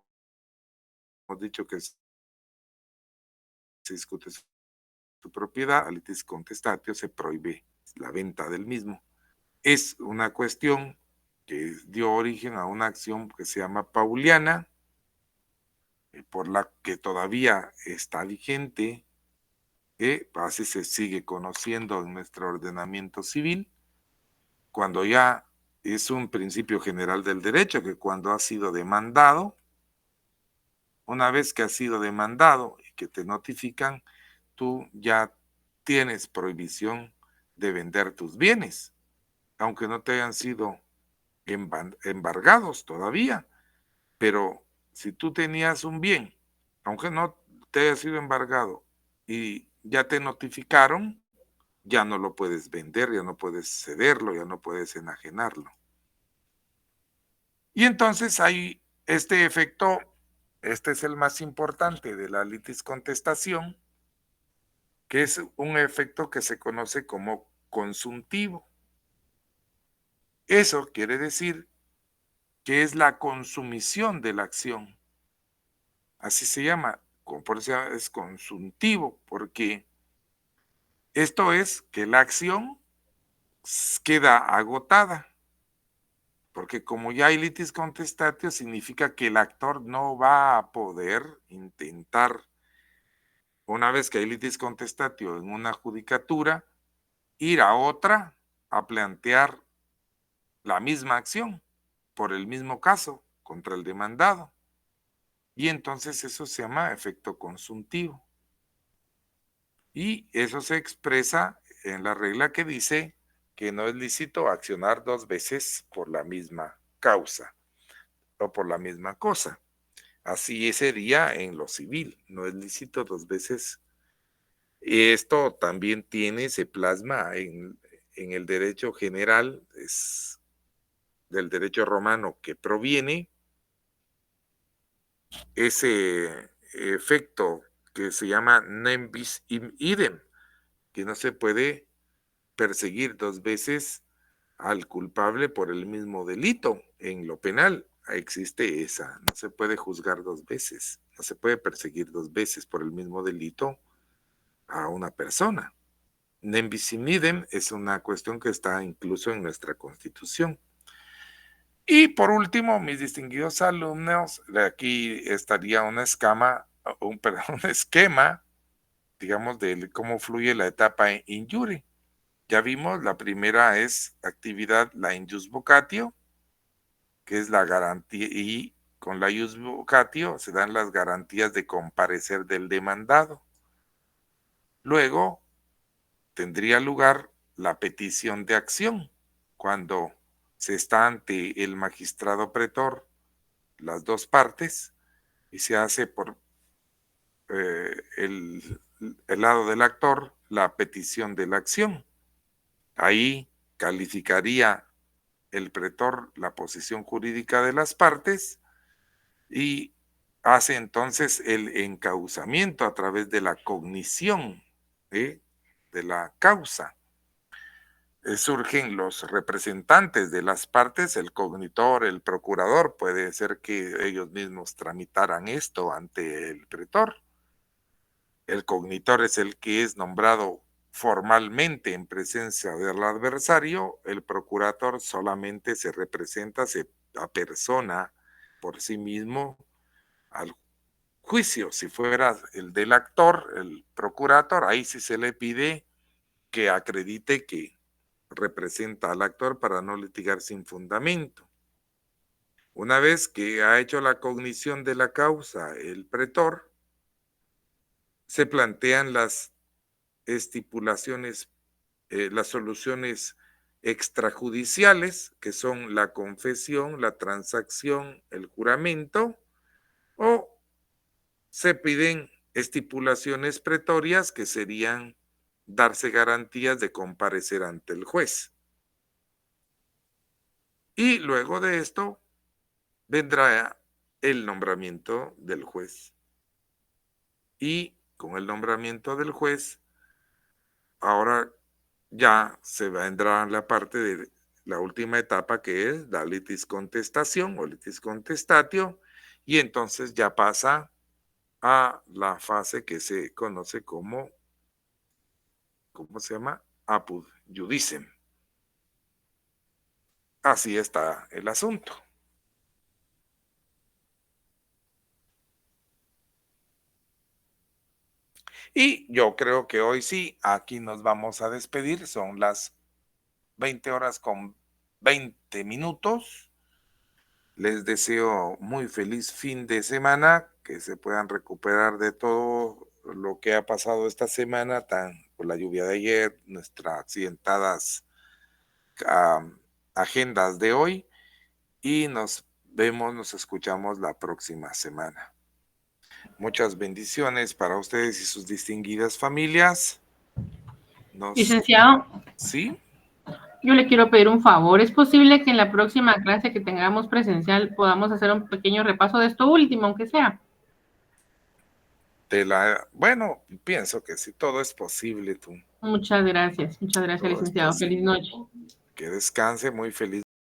dicho que se discute su propiedad, a litis contestatio se prohíbe la venta del mismo. Es una cuestión que dio origen a una acción que se llama pauliana, por la que todavía está vigente, así se sigue conociendo en nuestro ordenamiento civil, cuando ya es un principio general del derecho, que cuando ha sido demandado, una vez que has sido demandado y que te notifican, tú ya tienes prohibición de vender tus bienes, aunque no te hayan sido embargados todavía. Pero si tú tenías un bien, aunque no te haya sido embargado y ya te notificaron, ya no lo puedes vender, ya no puedes cederlo, ya no puedes enajenarlo. Y entonces hay este efecto, este es el más importante de la litis contestación, que es un efecto que se conoce como consuntivo. Eso quiere decir que es la consumición de la acción. Así se llama, por eso es consuntivo, porque esto es que la acción queda agotada, porque como ya hay litis contestatio, significa que el actor no va a poder intentar, una vez que hay litis contestatio en una judicatura, ir a otra a plantear la misma acción por el mismo caso contra el demandado. Y entonces eso se llama efecto consuntivo. Y eso se expresa en la regla que dice que no es lícito accionar dos veces por la misma causa o por la misma cosa. Así sería en lo civil, no es lícito dos veces. Esto también se plasma en el derecho general, es del derecho romano que proviene ese efecto que se llama nem bis in idem, que no se puede perseguir 2 veces al culpable por el mismo delito. En lo penal existe esa, no se puede juzgar 2 veces, no se puede perseguir 2 veces por el mismo delito a una persona. Nem bis in idem es una cuestión que está incluso en nuestra Constitución. Y por último, mis distinguidos alumnos, aquí estaría un esquema, digamos, de cómo fluye la etapa in iure. Ya vimos, la primera es actividad la in jus vocatio, que es la garantía, y con la jus vocatio se dan las garantías de comparecer del demandado. Luego tendría lugar la petición de acción, cuando se está ante el magistrado pretor las 2 partes y se hace por el lado del actor la petición de la acción. Ahí calificaría el pretor la posición jurídica de las partes y hace entonces el encauzamiento a través de la cognición de la causa. Surgen los representantes de las partes, el cognitor, el procurador, puede ser que ellos mismos tramitaran esto ante el pretor. El cognitor es el que es nombrado formalmente en presencia del adversario, el procurador solamente se representa, se apersona por sí mismo al juicio. Si fuera el del actor, el procurador, ahí sí se le pide que acredite que representa al actor para no litigar sin fundamento. Una vez que ha hecho la cognición de la causa el pretor, se plantean las estipulaciones, las soluciones extrajudiciales, que son la confesión, la transacción, el juramento, o se piden estipulaciones pretorias, que serían darse garantías de comparecer ante el juez. Y luego de esto vendrá el nombramiento del juez. Y con el nombramiento del juez, ahora ya se vendrá la parte de la última etapa, que es la litis contestación o litis contestatio, y entonces ya pasa a la fase que se conoce como, ¿cómo se llama? Apud judicem. Así está el asunto. Y yo creo que hoy sí, aquí nos vamos a despedir. Son las 20:20. Les deseo muy feliz fin de semana, que se puedan recuperar de todo lo que ha pasado esta semana, por la lluvia de ayer, nuestras accidentadas agendas de hoy, y nos vemos, nos escuchamos la próxima semana. Muchas bendiciones para ustedes y sus distinguidas familias. Licenciado, ¿Sí? yo le quiero pedir un favor. ¿Es posible que en la próxima clase que tengamos presencial podamos hacer un pequeño repaso de esto último, aunque sea? Bueno, pienso que sí, todo es posible, tú. Muchas gracias, Todo es licenciado. Feliz posible. noche. Que descanse, muy feliz.